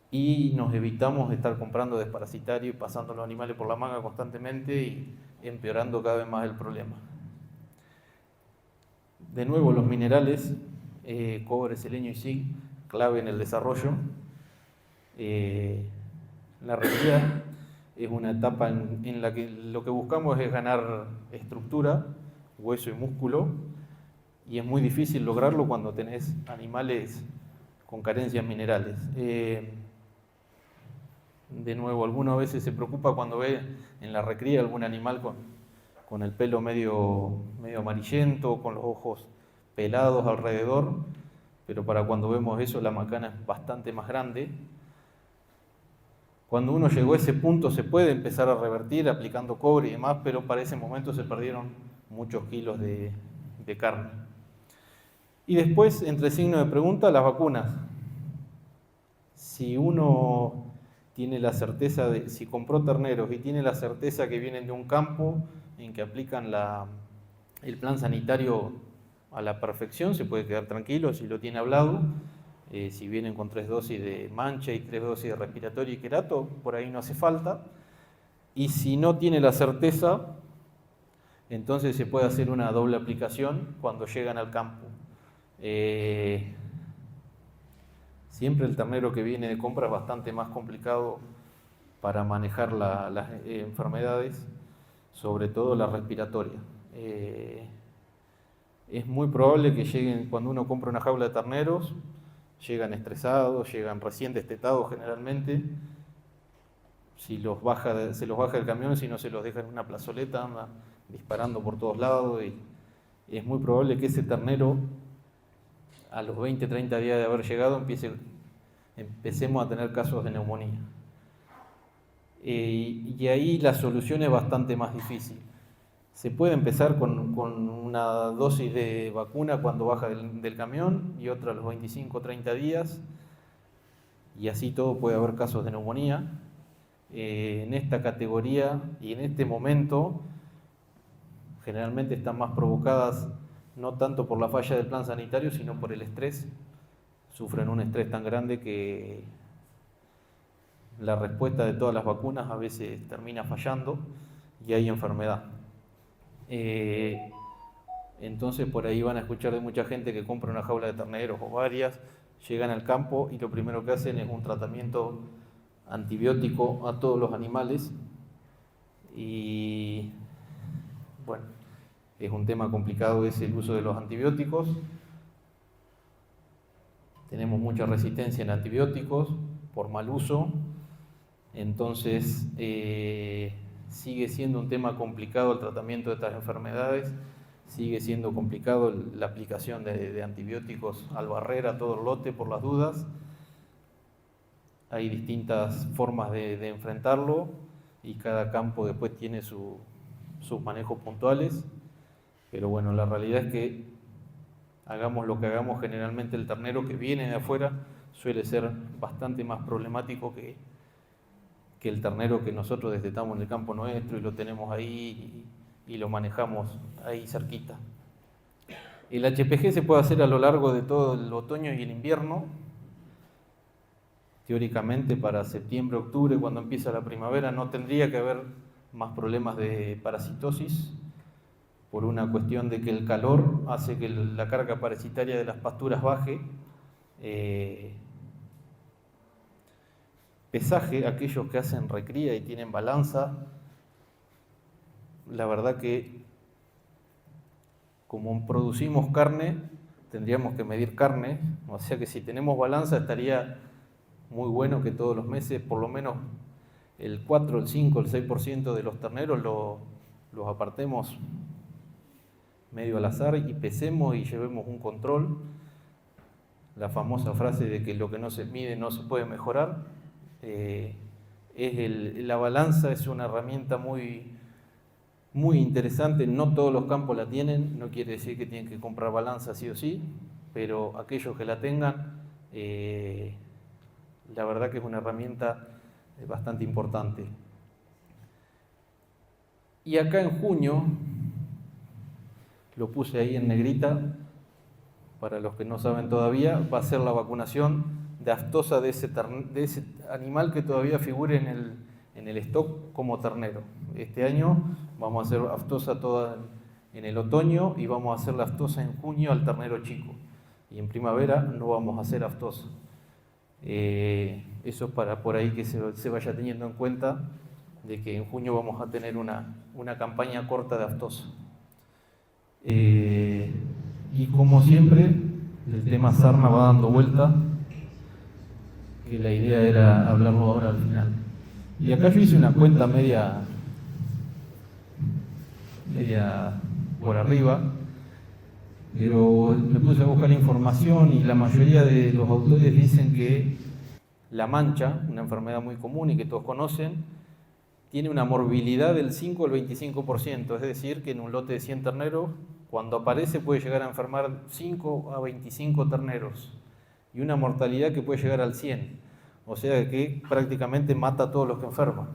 A: Y nos evitamos de estar comprando desparasitario y pasando los animales por la manga constantemente y empeorando cada vez más el problema. De nuevo, los minerales, cobre, selenio y zinc, clave en el desarrollo. La realidad es una etapa en la que lo que buscamos es ganar estructura, hueso y músculo, y es muy difícil lograrlo cuando tenés animales con carencias minerales. De nuevo, alguno a veces se preocupa cuando ve en la recría algún animal con el pelo medio amarillento, con los ojos pelados alrededor, pero para cuando vemos eso la macana es bastante más grande. Cuando uno llegó a ese punto se puede empezar a revertir aplicando cobre y demás, pero para ese momento se perdieron muchos kilos de carne. Y después, entre signos de pregunta, las vacunas. Si uno tiene la certeza si compró terneros y tiene la certeza que vienen de un campo en que aplican el plan sanitario a la perfección, se puede quedar tranquilo si lo tiene hablado. Si vienen con 3 dosis de mancha y 3 dosis de respiratorio y querato, por ahí no hace falta. Y si no tiene la certeza, entonces se puede hacer una doble aplicación cuando llegan al campo. Siempre el ternero que viene de compra es bastante más complicado para manejar las enfermedades, sobre todo la respiratoria. Es muy probable que lleguen, cuando uno compra una jaula de terneros, llegan estresados, llegan recién destetados generalmente. Se los baja del camión, si no se los deja en una plazoleta, anda disparando por todos lados, y es muy probable que ese ternero, a los 20, 30 días de haber llegado, empecemos a tener casos de neumonía. Y ahí la solución es bastante más difícil. Se puede empezar con una dosis de vacuna cuando baja del camión y otra a los 25 o 30 días, y así todo puede haber casos de neumonía. En esta categoría y en este momento generalmente están más provocadas no tanto por la falla del plan sanitario, sino por el estrés. Sufren un estrés tan grande que la respuesta de todas las vacunas a veces termina fallando y hay enfermedad. Entonces por ahí van a escuchar de mucha gente que compra una jaula de terneros o varias, llegan al campo y lo primero que hacen es un tratamiento antibiótico a todos los animales, y bueno, es un tema complicado ese, el uso de los antibióticos. Tenemos mucha resistencia en antibióticos por mal uso, entonces sigue siendo un tema complicado el tratamiento de estas enfermedades, sigue siendo complicado la aplicación de antibióticos al barrer, a todo el lote, por las dudas. Hay distintas formas de enfrentarlo y cada campo después tiene sus manejos puntuales, pero bueno, la realidad es que hagamos lo que hagamos, generalmente el ternero que viene de afuera suele ser bastante más problemático que el ternero que nosotros destetamos en el campo nuestro y lo tenemos ahí y lo manejamos ahí cerquita. El HPG se puede hacer a lo largo de todo el otoño y el invierno. Teóricamente para septiembre, octubre, cuando empieza la primavera, no tendría que haber más problemas de parasitosis, por una cuestión de que el calor hace que la carga parasitaria de las pasturas baje, pesaje, aquellos que hacen recría y tienen balanza, la verdad que como producimos carne, tendríamos que medir carne, o sea que si tenemos balanza estaría muy bueno que todos los meses por lo menos el 4, el 5, el 6% de los terneros los apartemos medio al azar y pesemos y llevemos un control. La famosa frase de que lo que no se mide no se puede mejorar. La balanza es una herramienta muy interesante, no todos los campos la tienen, no quiere decir que tienen que comprar balanza sí o sí, pero aquellos que la tengan, la verdad que es una herramienta bastante importante. Y acá en junio, lo puse ahí en negrita, para los que no saben todavía, va a ser la vacunación de aftosa de ese animal que todavía figure en el stock como ternero. Este año vamos a hacer aftosa toda en el otoño y vamos a hacer la aftosa en junio al ternero chico. Y en primavera no vamos a hacer aftosa. Eso es para por ahí que se vaya teniendo en cuenta de que en junio vamos a tener una campaña corta de aftosa. Y como siempre, el tema sarna va dando vuelta, que la idea era hablarlo ahora al final. Y acá yo hice una cuenta media por arriba, pero me puse a buscar información y la mayoría de los autores dicen que la mancha, una enfermedad muy común y que todos conocen, tiene una morbilidad del 5 al 25%, es decir, que en un lote de 100 terneros, cuando aparece puede llegar a enfermar 5 a 25 terneros y una mortalidad que puede llegar al 100%. O sea que prácticamente mata a todos los que enferman.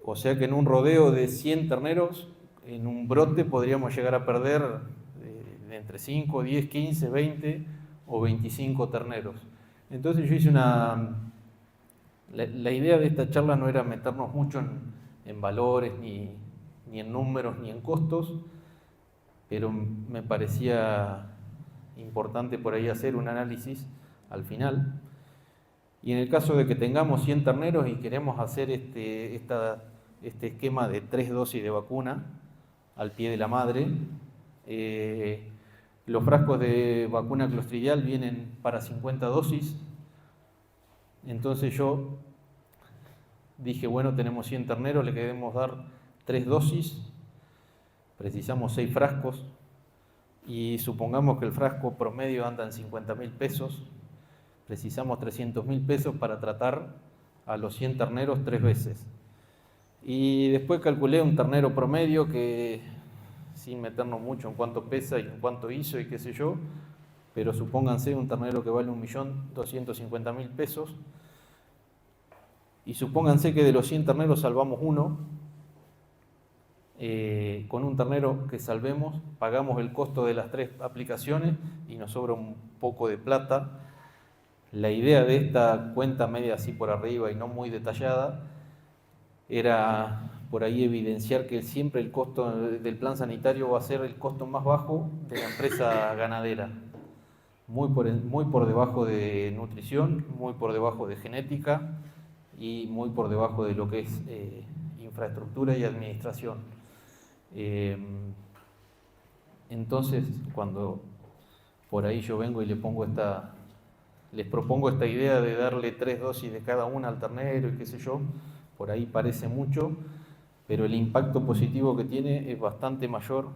A: O sea que en un rodeo de 100 terneros, en un brote podríamos llegar a perder entre 5, 10, 15, 20 o 25 terneros. Entonces yo hice la idea de esta charla no era meternos mucho en valores, ni en números, ni en costos, pero me parecía importante por ahí hacer un análisis al final. Y en el caso de que tengamos 100 terneros y queremos hacer este esquema de 3 dosis de vacuna al pie de la madre, los frascos de vacuna clostridial vienen para 50 dosis. Entonces yo dije, bueno, tenemos 100 terneros, le queremos dar 3 dosis, precisamos 6 frascos y supongamos que el frasco promedio anda en 50.000 pesos. Precisamos 300.000 pesos para tratar a los 100 terneros 3 veces. Y después calculé un ternero promedio que, sin meternos mucho en cuánto pesa y en cuánto hizo y qué sé yo, pero supónganse un ternero que vale 1.250.000 pesos. Y supónganse que de los 100 terneros salvamos uno. Con un ternero que salvemos, pagamos el costo de las 3 aplicaciones y nos sobra un poco de plata. La idea de esta cuenta media así por arriba y no muy detallada era por ahí evidenciar que siempre el costo del plan sanitario va a ser el costo más bajo de la empresa ganadera, muy por debajo de nutrición, muy por debajo de genética y muy por debajo de lo que es infraestructura y administración. Entonces, cuando por ahí yo vengo y les propongo esta idea de darle 3 dosis de cada una al ternero y qué sé yo, por ahí parece mucho, pero el impacto positivo que tiene es bastante mayor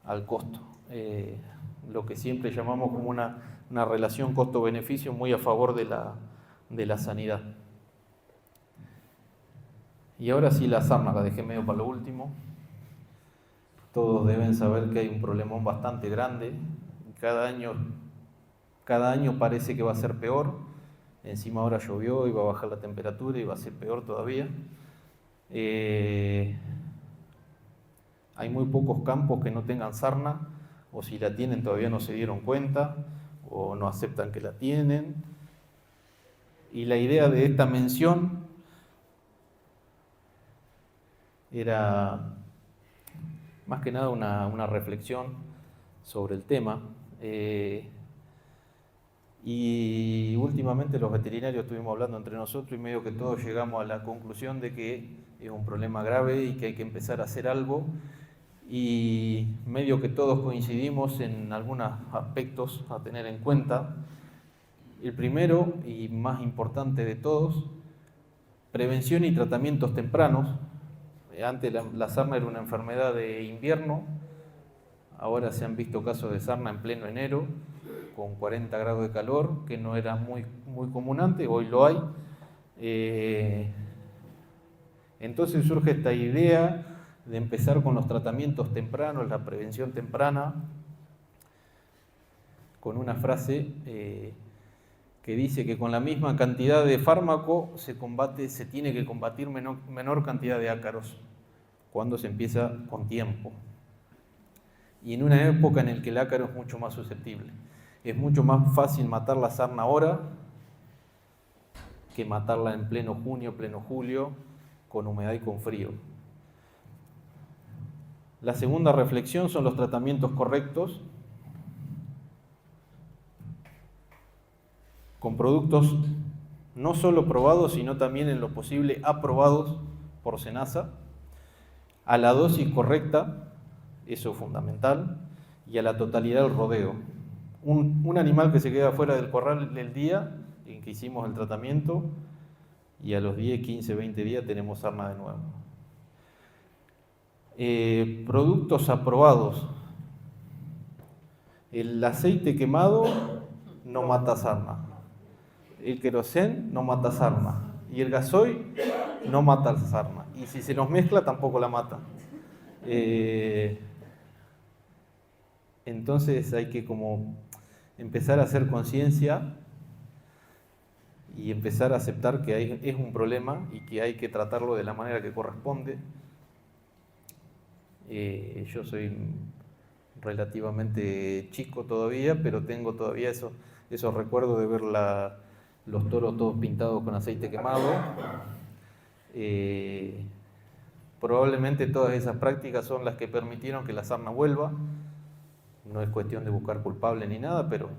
A: al costo. Lo que siempre llamamos como una relación costo-beneficio muy a favor de la sanidad. Y ahora sí la sarna, la dejé medio para lo último. Todos deben saber que hay un problemón bastante grande. Cada año parece que va a ser peor. Encima ahora llovió y va a bajar la temperatura y va a ser peor todavía. Hay muy pocos campos que no tengan sarna, o si la tienen todavía no se dieron cuenta, o no aceptan que la tienen. Y la idea de esta mención era más que nada una reflexión sobre el tema. Y últimamente los veterinarios estuvimos hablando entre nosotros y medio que todos llegamos a la conclusión de que es un problema grave y que hay que empezar a hacer algo. Y medio que todos coincidimos en algunos aspectos a tener en cuenta. El primero y más importante de todos, prevención y tratamientos tempranos. Antes la sarna era una enfermedad de invierno, ahora se han visto casos de sarna en pleno enero, con 40 grados de calor, que no era muy común antes, hoy lo hay. Entonces surge esta idea de empezar con los tratamientos tempranos, la prevención temprana, con una frase que dice que con la misma cantidad de fármaco se tiene que combatir menor cantidad de ácaros cuando se empieza con tiempo. Y en una época en la que el ácaro es mucho más susceptible. Es mucho más fácil matar la sarna ahora que matarla en pleno junio, pleno julio, con humedad y con frío. La segunda reflexión son los tratamientos correctos, con productos no solo probados, sino también en lo posible aprobados por SENASA, a la dosis correcta, eso es fundamental, y a la totalidad del rodeo. Un animal que se queda fuera del corral el día en que hicimos el tratamiento, y a los 10, 15, 20 días tenemos sarna de nuevo. Productos aprobados. El aceite quemado no mata sarna. El querosén no mata sarna. Y el gasoil no mata sarna. Y si se los mezcla tampoco la mata. Entonces hay que como empezar a hacer conciencia y empezar a aceptar que es un problema y que hay que tratarlo de la manera que corresponde. Yo soy relativamente chico todavía, pero tengo todavía esos recuerdos de ver los toros todos pintados con aceite quemado. Probablemente todas esas prácticas son las que permitieron que la sarna vuelva. No es cuestión de buscar culpable ni nada, pero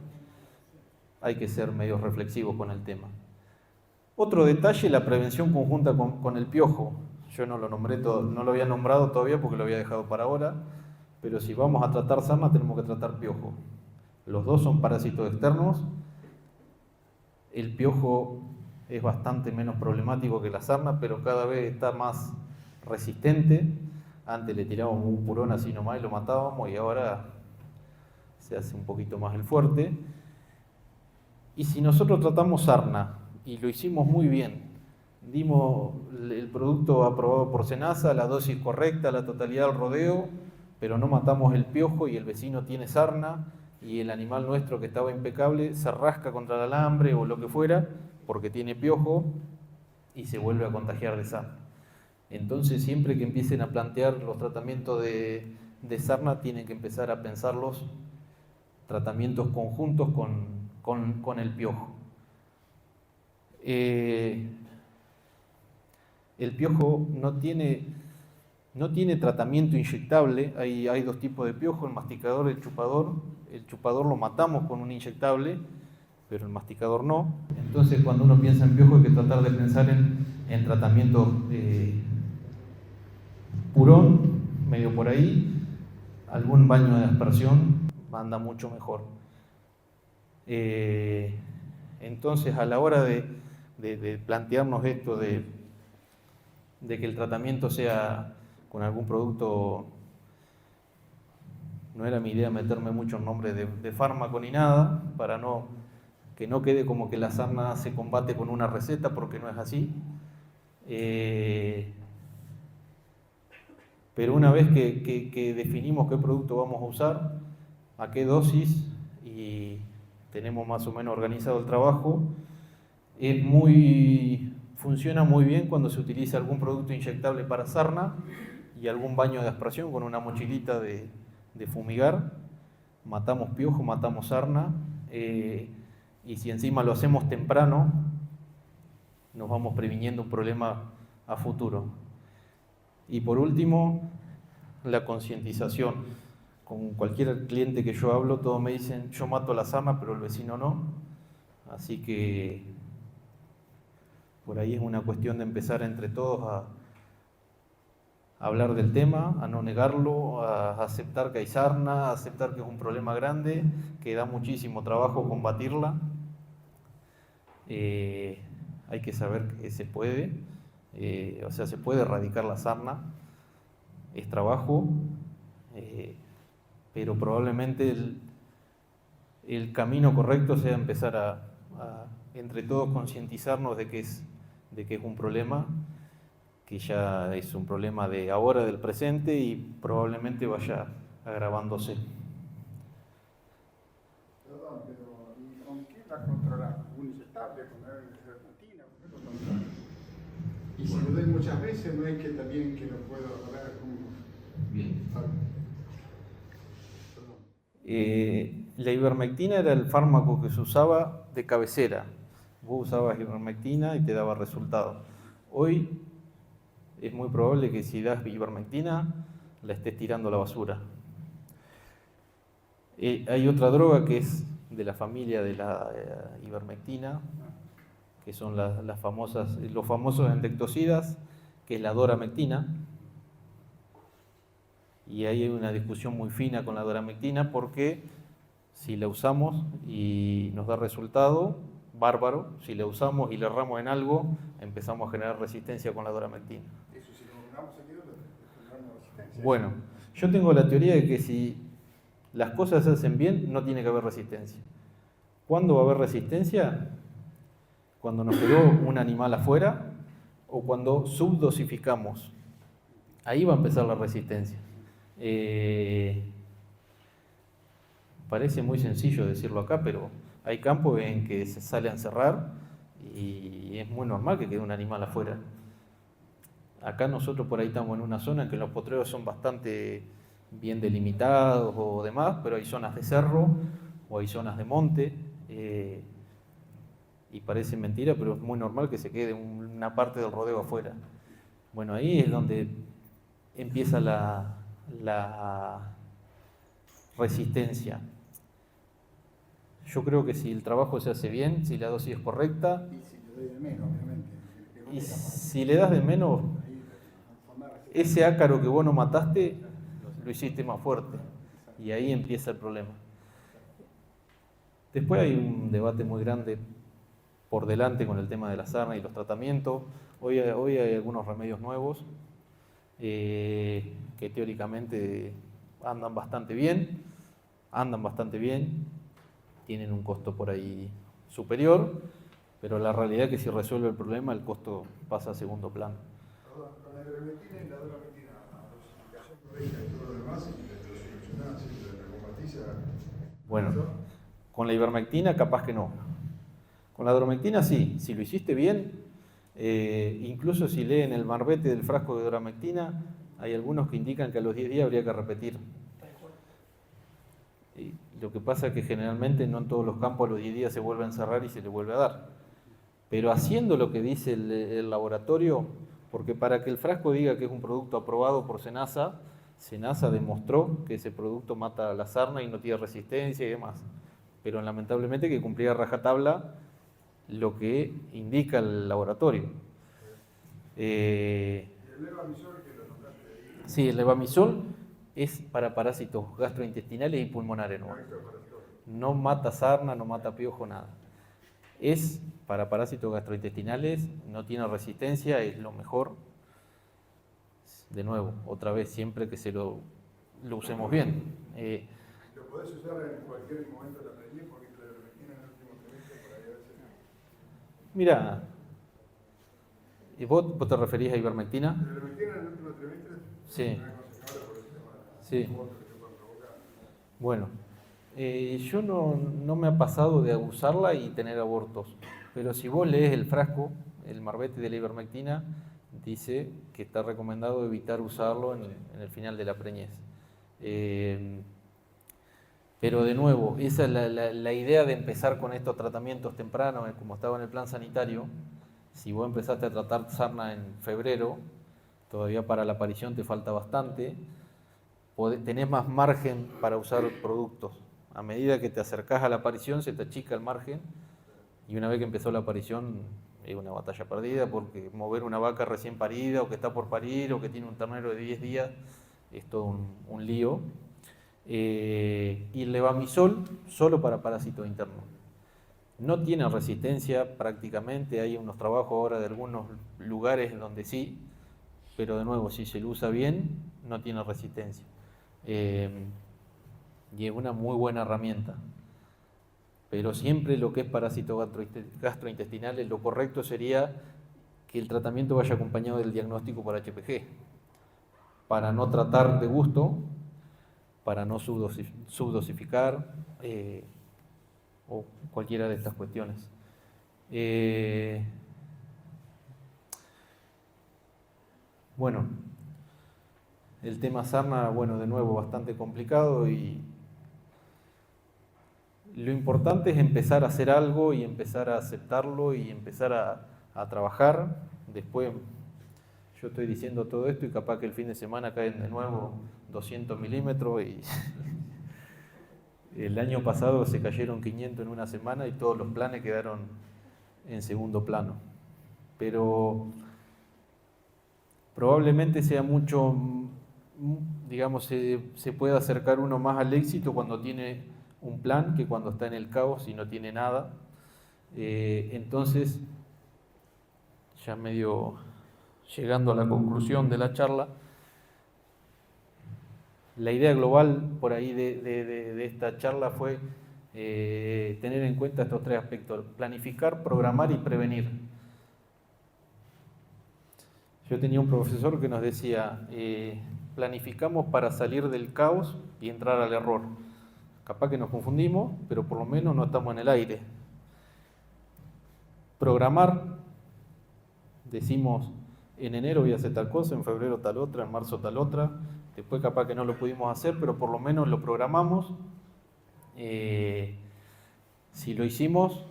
A: hay que ser medio reflexivos con el tema. Otro detalle, la prevención conjunta con el piojo. Yo no lo había nombrado todavía porque lo había dejado para ahora, pero si vamos a tratar sarna tenemos que tratar piojo. Los dos son parásitos externos. El piojo es bastante menos problemático que la sarna, pero cada vez está más resistente. Antes le tirábamos un purón así nomás y lo matábamos, y ahora se hace un poquito más el fuerte. Y si nosotros tratamos sarna y lo hicimos muy bien, dimos el producto aprobado por SENASA, la dosis correcta, la totalidad del rodeo, pero no matamos el piojo y el vecino tiene sarna y el animal nuestro que estaba impecable se rasca contra el alambre o lo que fuera porque tiene piojo y se vuelve a contagiar de sarna. Entonces siempre que empiecen a plantear los tratamientos de sarna tienen que empezar a pensar los tratamientos conjuntos con el piojo. El piojo no tiene tratamiento inyectable. Hay dos tipos de piojo, el masticador y el chupador. El chupador lo matamos con un inyectable, pero el masticador no. Entonces cuando uno piensa en piojo hay que tratar de pensar en tratamientos purón, medio por ahí. Algún baño de aspersión anda mucho mejor. Entonces a la hora de plantearnos esto de que el tratamiento sea con algún producto, no era mi idea meterme mucho en nombre de fármaco ni nada, para que no quede como que la sarna se combate con una receta, porque no es así. Pero una vez que definimos qué producto vamos a usar, a qué dosis, y tenemos más o menos organizado el trabajo, funciona muy bien cuando se utiliza algún producto inyectable para sarna y algún baño de aspersión con una mochilita de fumigar. Matamos piojo, matamos sarna, y si encima lo hacemos temprano, nos vamos previniendo un problema a futuro. Y por último, la concientización. Con cualquier cliente que yo hablo, todos me dicen, yo mato la sarna, pero el vecino no. Así que por ahí es una cuestión de empezar entre todos a hablar del tema, a no negarlo, a aceptar que hay sarna, a aceptar que es un problema grande, que da muchísimo trabajo combatirla. Hay que saber que se puede, o sea, se puede erradicar la sarna, es trabajo, pero probablemente el camino correcto sea empezar a entre todos concientizarnos de que es un problema, que ya es un problema de ahora, del presente, y probablemente vaya agravándose.
F: Perdón, pero ¿y con qué la controlar? ¿Un estable con la ivermectina? ¿Con qué lo controlar? Y si lo doy muchas veces, no es que también que lo puedo hablar como...
A: Bien.
F: Perdón.
A: La ivermectina era el fármaco que se usaba de cabecera. Vos usabas ivermectina y te daba resultado. Hoy es muy probable que si das ivermectina la estés tirando a la basura. Hay otra droga que es de la familia de la ivermectina, que son los famosos endectocidas, que es la doramectina. Y ahí hay una discusión muy fina con la doramectina, porque si la usamos y nos da resultado, bárbaro. Si la usamos y le erramos en algo, empezamos a generar resistencia con la doramectina.
F: Eso, si lo logramos seguido, tendremos resistencia.
A: Bueno, yo tengo la teoría de que si las cosas se hacen bien, no tiene que haber resistencia. ¿Cuándo va a haber resistencia? Cuando nos quedó un animal afuera o cuando subdosificamos. Ahí va a empezar la resistencia. Parece muy sencillo decirlo acá, pero hay campos en que se sale a encerrar y es muy normal que quede un animal afuera. Acá nosotros por ahí estamos en una zona en que los potreros son bastante bien delimitados o demás, pero hay zonas de cerro o hay zonas de monte, y parece mentira, pero es muy normal que se quede una parte del rodeo afuera. Bueno, ahí es donde empieza la resistencia. Yo creo que si el trabajo se hace bien, si la dosis es correcta,
F: Y si le doy de menos, obviamente.
A: y si le das de menos, ese ácaro que vos no mataste, lo hiciste más fuerte. Y ahí empieza el problema. Después hay un debate muy grande por delante con el tema de la sarna y los tratamientos. Hoy hay algunos remedios nuevos que teóricamente andan bastante bien, tienen un costo por ahí superior, pero la realidad es que si resuelve el problema, el costo pasa a segundo plano.
F: Perdón, con la ivermectina y la doramectina, la dosificación correcta y todo lo demás, y la solucionás, y la combatiza.
A: Bueno, con la ivermectina capaz que no. Con la doramectina sí, si lo hiciste bien, incluso si leen el marbete del frasco de doramectina, hay algunos que indican que a los 10 días habría que repetir. Y lo que pasa es que generalmente no en todos los campos a los 10 días se vuelve a encerrar y se le vuelve a dar. Pero haciendo lo que dice el laboratorio, porque para que el frasco diga que es un producto aprobado por SENASA, SENASA demostró que ese producto mata la sarna y no tiene resistencia y demás. Pero lamentablemente hay que cumplir a rajatabla lo que indica el laboratorio.
F: El levamisol que lo nombraste ahí.
A: Sí, el levamisol es para parásitos gastrointestinales y pulmonares. No mata sarna, no mata piojo, nada. Es para parásitos gastrointestinales, no tiene resistencia, es lo mejor. De nuevo, otra vez, siempre que lo usemos bien.
F: Lo podés usar en cualquier momento de la preñez, porque la ivermectina en el último trimestre por ahí a veces no.
A: Mira, ¿y vos te referís a ivermectina?
F: La ivermectina en el último trimestre
A: Sí.
F: no es aconsejable por el tema de
A: Sí.
F: los abortos que se pueden provocar.
A: Bueno, yo no me ha pasado de usarla y tener abortos, pero si vos lees el frasco, el marbete de la ivermectina, dice que está recomendado evitar usarlo en el final de la preñez. Pero de nuevo, esa es la idea de empezar con estos tratamientos tempranos, como estaba en el plan sanitario. Si vos empezaste a tratar sarna en febrero, todavía para la aparición te falta bastante, tenés más margen para usar productos. A medida que te acercás a la aparición se te achica el margen Y una vez que empezó la aparición, es una batalla perdida, porque mover una vaca recién parida, o que está por parir, o que tiene un ternero de 10 días, es todo un lío. Y el levamisol solo para parásitos internos. No tiene resistencia prácticamente, hay unos trabajos ahora de algunos lugares donde sí, pero de nuevo, si se lo usa bien, no tiene resistencia. Y es una muy buena herramienta. Pero siempre lo que es parásitos gastrointestinales, lo correcto sería que el tratamiento vaya acompañado del diagnóstico por HPG, para no tratar de gusto, para no subdosificar o cualquiera de estas cuestiones. Bueno, el tema sarna, bueno, de nuevo bastante complicado, y lo importante es empezar a hacer algo y empezar a aceptarlo y empezar a trabajar. Después yo estoy diciendo todo esto y capaz que el fin de semana caen de nuevo 200 milímetros y el año pasado se cayeron 500 en una semana y todos los planes quedaron en segundo plano. Pero probablemente sea mucho, digamos, se puede acercar uno más al éxito cuando tiene un plan que cuando está en el caos y no tiene nada. Entonces, ya medio llegando a la conclusión de la charla, la idea global por ahí de esta charla fue tener en cuenta estos tres aspectos: planificar, programar y prevenir. Yo tenía un profesor que nos decía, planificamos para salir del caos y entrar al error. Capaz que nos confundimos, pero por lo menos no estamos en el aire. Programar, decimos, en enero voy a hacer tal cosa, en febrero tal otra, en marzo tal otra. Después capaz que no lo pudimos hacer, pero por lo menos lo programamos. Si lo hicimos,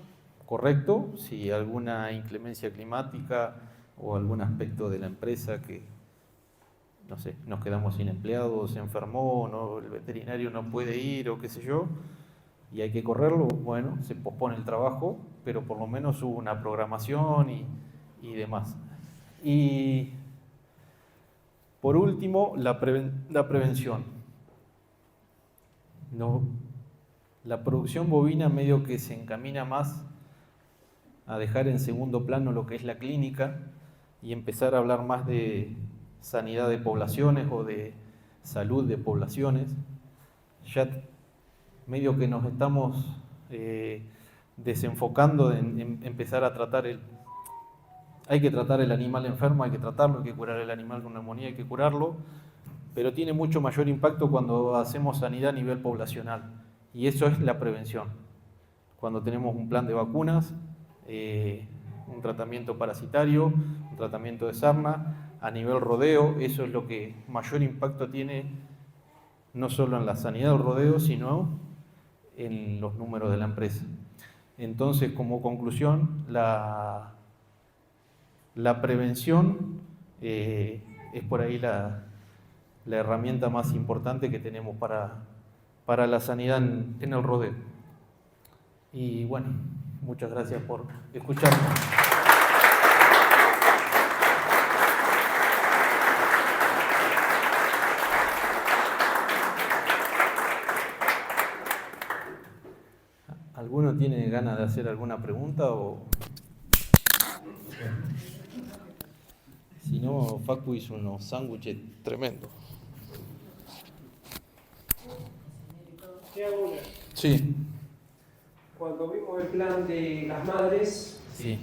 A: correcto. Si alguna inclemencia climática o algún aspecto de la empresa que, no sé, nos quedamos sin empleados, se enfermó, no, el veterinario no puede ir o qué sé yo, y hay que correrlo, bueno, se pospone el trabajo, pero por lo menos hubo una programación y demás. Y por último, la prevención. No, la producción bovina medio que se encamina más a dejar en segundo plano lo que es la clínica y empezar a hablar más de sanidad de poblaciones o de salud de poblaciones. Ya medio que nos estamos desenfocando en empezar a tratar hay que tratar el animal enfermo, hay que tratarlo, hay que curar el animal con neumonía, hay que curarlo, pero tiene mucho mayor impacto cuando hacemos sanidad a nivel poblacional, y eso es la prevención. Cuando tenemos un plan de vacunas, un tratamiento parasitario, un tratamiento de sarna, a nivel rodeo, eso es lo que mayor impacto tiene, no solo en la sanidad del rodeo, sino en los números de la empresa. Entonces, como conclusión, la prevención es por ahí la herramienta más importante que tenemos para la sanidad en el rodeo. Y bueno, muchas gracias por escucharme. ¿Alguno tiene ganas de hacer alguna pregunta o...? Si no, Facu hizo unos sándwiches tremendos.
B: ¿Qué hago una?
A: Sí.
B: Cuando vimos el plan de las madres,
A: Sí.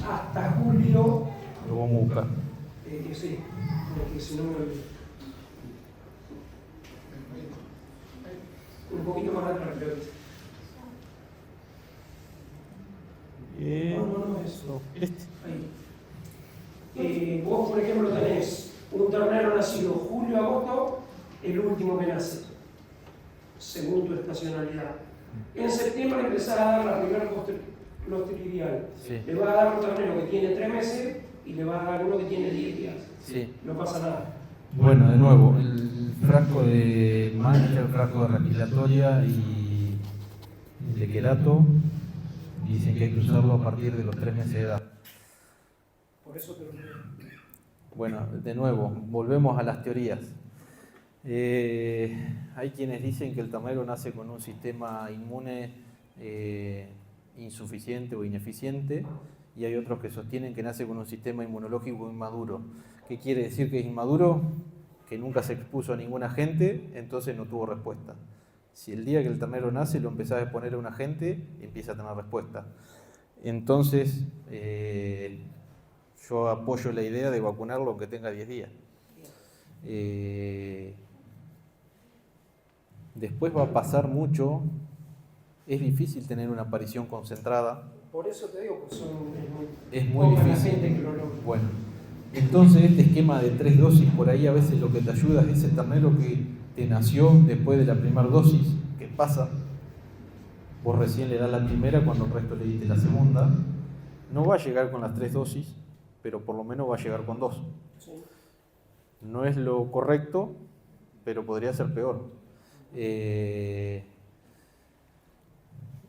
B: hasta julio,
A: Lo vamos a buscar.
B: sí, porque si no me olvido. Un poquito más atrás, creo que no, eso. Ahí. Vos, por ejemplo, tenés un ternero nacido julio-agosto, el último que nace, según tu estacionalidad. En septiembre empezar a dar la primera clostridial.
A: Sí.
B: Le vas a dar un ternero que tiene 3 meses y le vas a dar uno que tiene 10 días.
A: Sí.
B: No pasa nada.
A: Bueno, de nuevo, el frasco de mancha, el frasco de respiratoria y de quelato y dicen que hay que usarlo a partir de los 3 meses de edad.
B: Por eso te lo digo.
A: Bueno, de nuevo, volvemos a las teorías. Hay quienes dicen que el ternero nace con un sistema inmune insuficiente o ineficiente, y hay otros que sostienen que nace con un sistema inmunológico inmaduro. ¿Qué quiere decir que es inmaduro? Que nunca se expuso a ningún agente, entonces no tuvo respuesta. Si el día que el ternero nace lo empezás a exponer a un agente, empieza a tener respuesta. Entonces, yo apoyo la idea de vacunarlo aunque tenga 10 días. Después va a pasar mucho, es difícil tener una aparición concentrada.
B: Por eso te digo, pues
A: Es muy
B: poca la
A: difícil.
B: gente que lo logra.
A: Bueno, entonces este esquema de 3 dosis, por ahí a veces lo que te ayuda es ese ternero que te nació después de la primera dosis. ¿Qué pasa? Vos recién le das la primera cuando el resto le diste la segunda. No va a llegar con las 3 dosis, pero por lo menos va a llegar con 2.
B: Sí.
A: No es lo correcto, pero podría ser peor.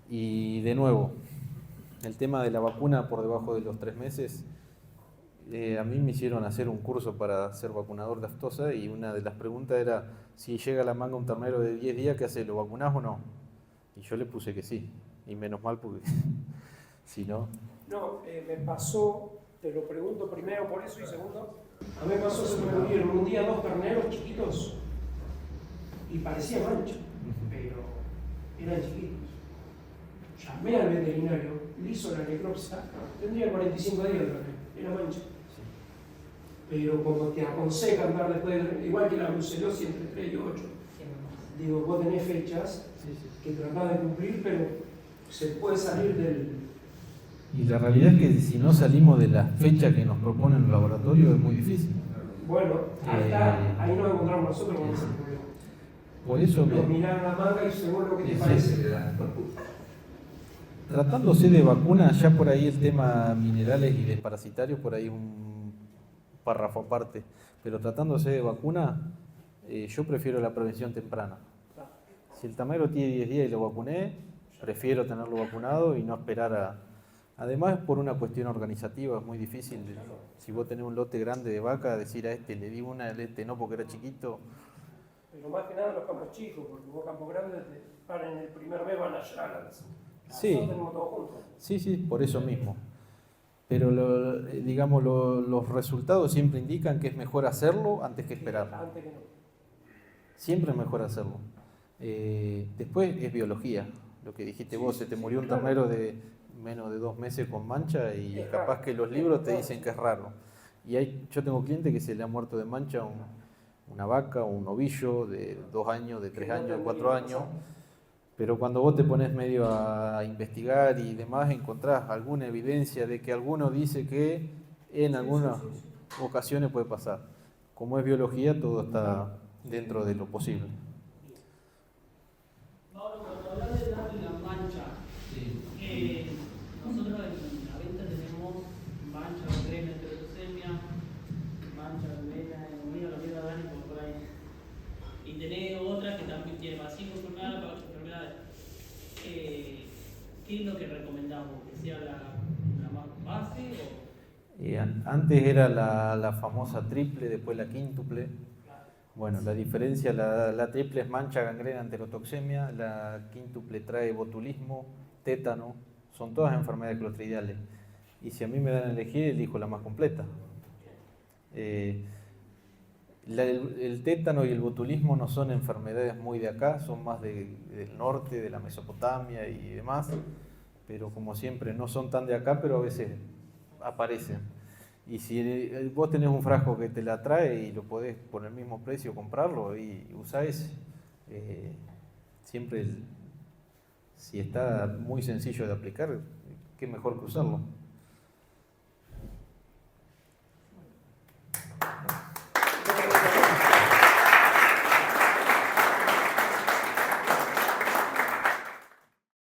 A: Y de nuevo, el tema de la vacuna por debajo de los 3 meses, a mí me hicieron hacer un curso para ser vacunador de aftosa y una de las preguntas era, si llega a la manga un ternero de 10 días, ¿qué haces? ¿Lo vacunás o no? Y yo le puse que sí, y menos mal porque si no...
B: No, me pasó, te lo pregunto primero por eso y segundo, a mí me pasó, se me murieron un día 2 terneros chiquitos y parecía mancha, pero eran chiquitos. Llamé al veterinario, le hizo la necropsia, tendría 45 días de ternero, era mancha. Pero como te aconsejan dar después, igual que la brucelosis entre 3 y 8, digo, vos tenés fechas que tratás de cumplir, pero se puede salir del...
A: Y la realidad es que si no salimos de la fecha que nos proponen el laboratorio es muy difícil.
B: Bueno, ahí nos encontramos nosotros con ese problema.
A: Por eso
B: Nos miran la manga y según lo que te parece.
A: Tratándose de vacunas, ya por ahí el tema minerales y desparasitarios, por ahí un párrafo aparte, pero tratándose de vacuna, yo prefiero la prevención temprana. Si el ternero tiene 10 días y lo vacuné, prefiero tenerlo vacunado y no esperar a... Además, por una cuestión organizativa, es muy difícil. Si vos tenés un lote grande de vaca, decir a este le di una, a este no porque era chiquito.
B: Pero más que nada los campos chicos, porque vos campos grandes para en el primer mes van a llegar.
A: Sí.
B: Tenemos todo junto.
A: Sí, por eso mismo. Pero digamos, los resultados siempre indican que es mejor hacerlo antes que esperar.
B: Antes que no.
A: Siempre es mejor hacerlo. Después es biología. Lo que dijiste vos, se te murió un ternero de menos de 2 meses con mancha y capaz que los libros te dicen que es raro. Y yo tengo clientes que se le ha muerto de mancha una vaca o un novillo de 2 años, de 3 años, de 4 años. Pero cuando vos te pones medio a investigar y demás, encontrás alguna evidencia de que alguno dice que en algunas ocasiones puede pasar. Como es biología, todo está dentro de lo posible.
G: Pablo, cuando hablas de la mancha, nosotros en la venta tenemos mancha gangrena de teratosemia, mancha gangrena de neumonía, la mierda dánica por ahí. Y tenés otra que también tiene vasijos pulmonares para otras enfermedades. ¿Qué es lo que recomendamos? ¿Que sea la más base o...?
A: Antes era la famosa triple, después la quíntuple. Bueno, la diferencia, la triple es mancha, gangrena, enterotoxemia, la quíntuple trae botulismo, tétano, son todas enfermedades clostridiales. Y si a mí me dan a elegir, elijo la más completa. El tétano y el botulismo no son enfermedades muy de acá, son más del norte, de la Mesopotamia y demás, pero como siempre no son tan de acá, pero a veces aparecen. Y si vos tenés un frasco que te la trae y lo podés por el mismo precio comprarlo y usá ese, siempre si está muy sencillo de aplicar, qué mejor que usarlo.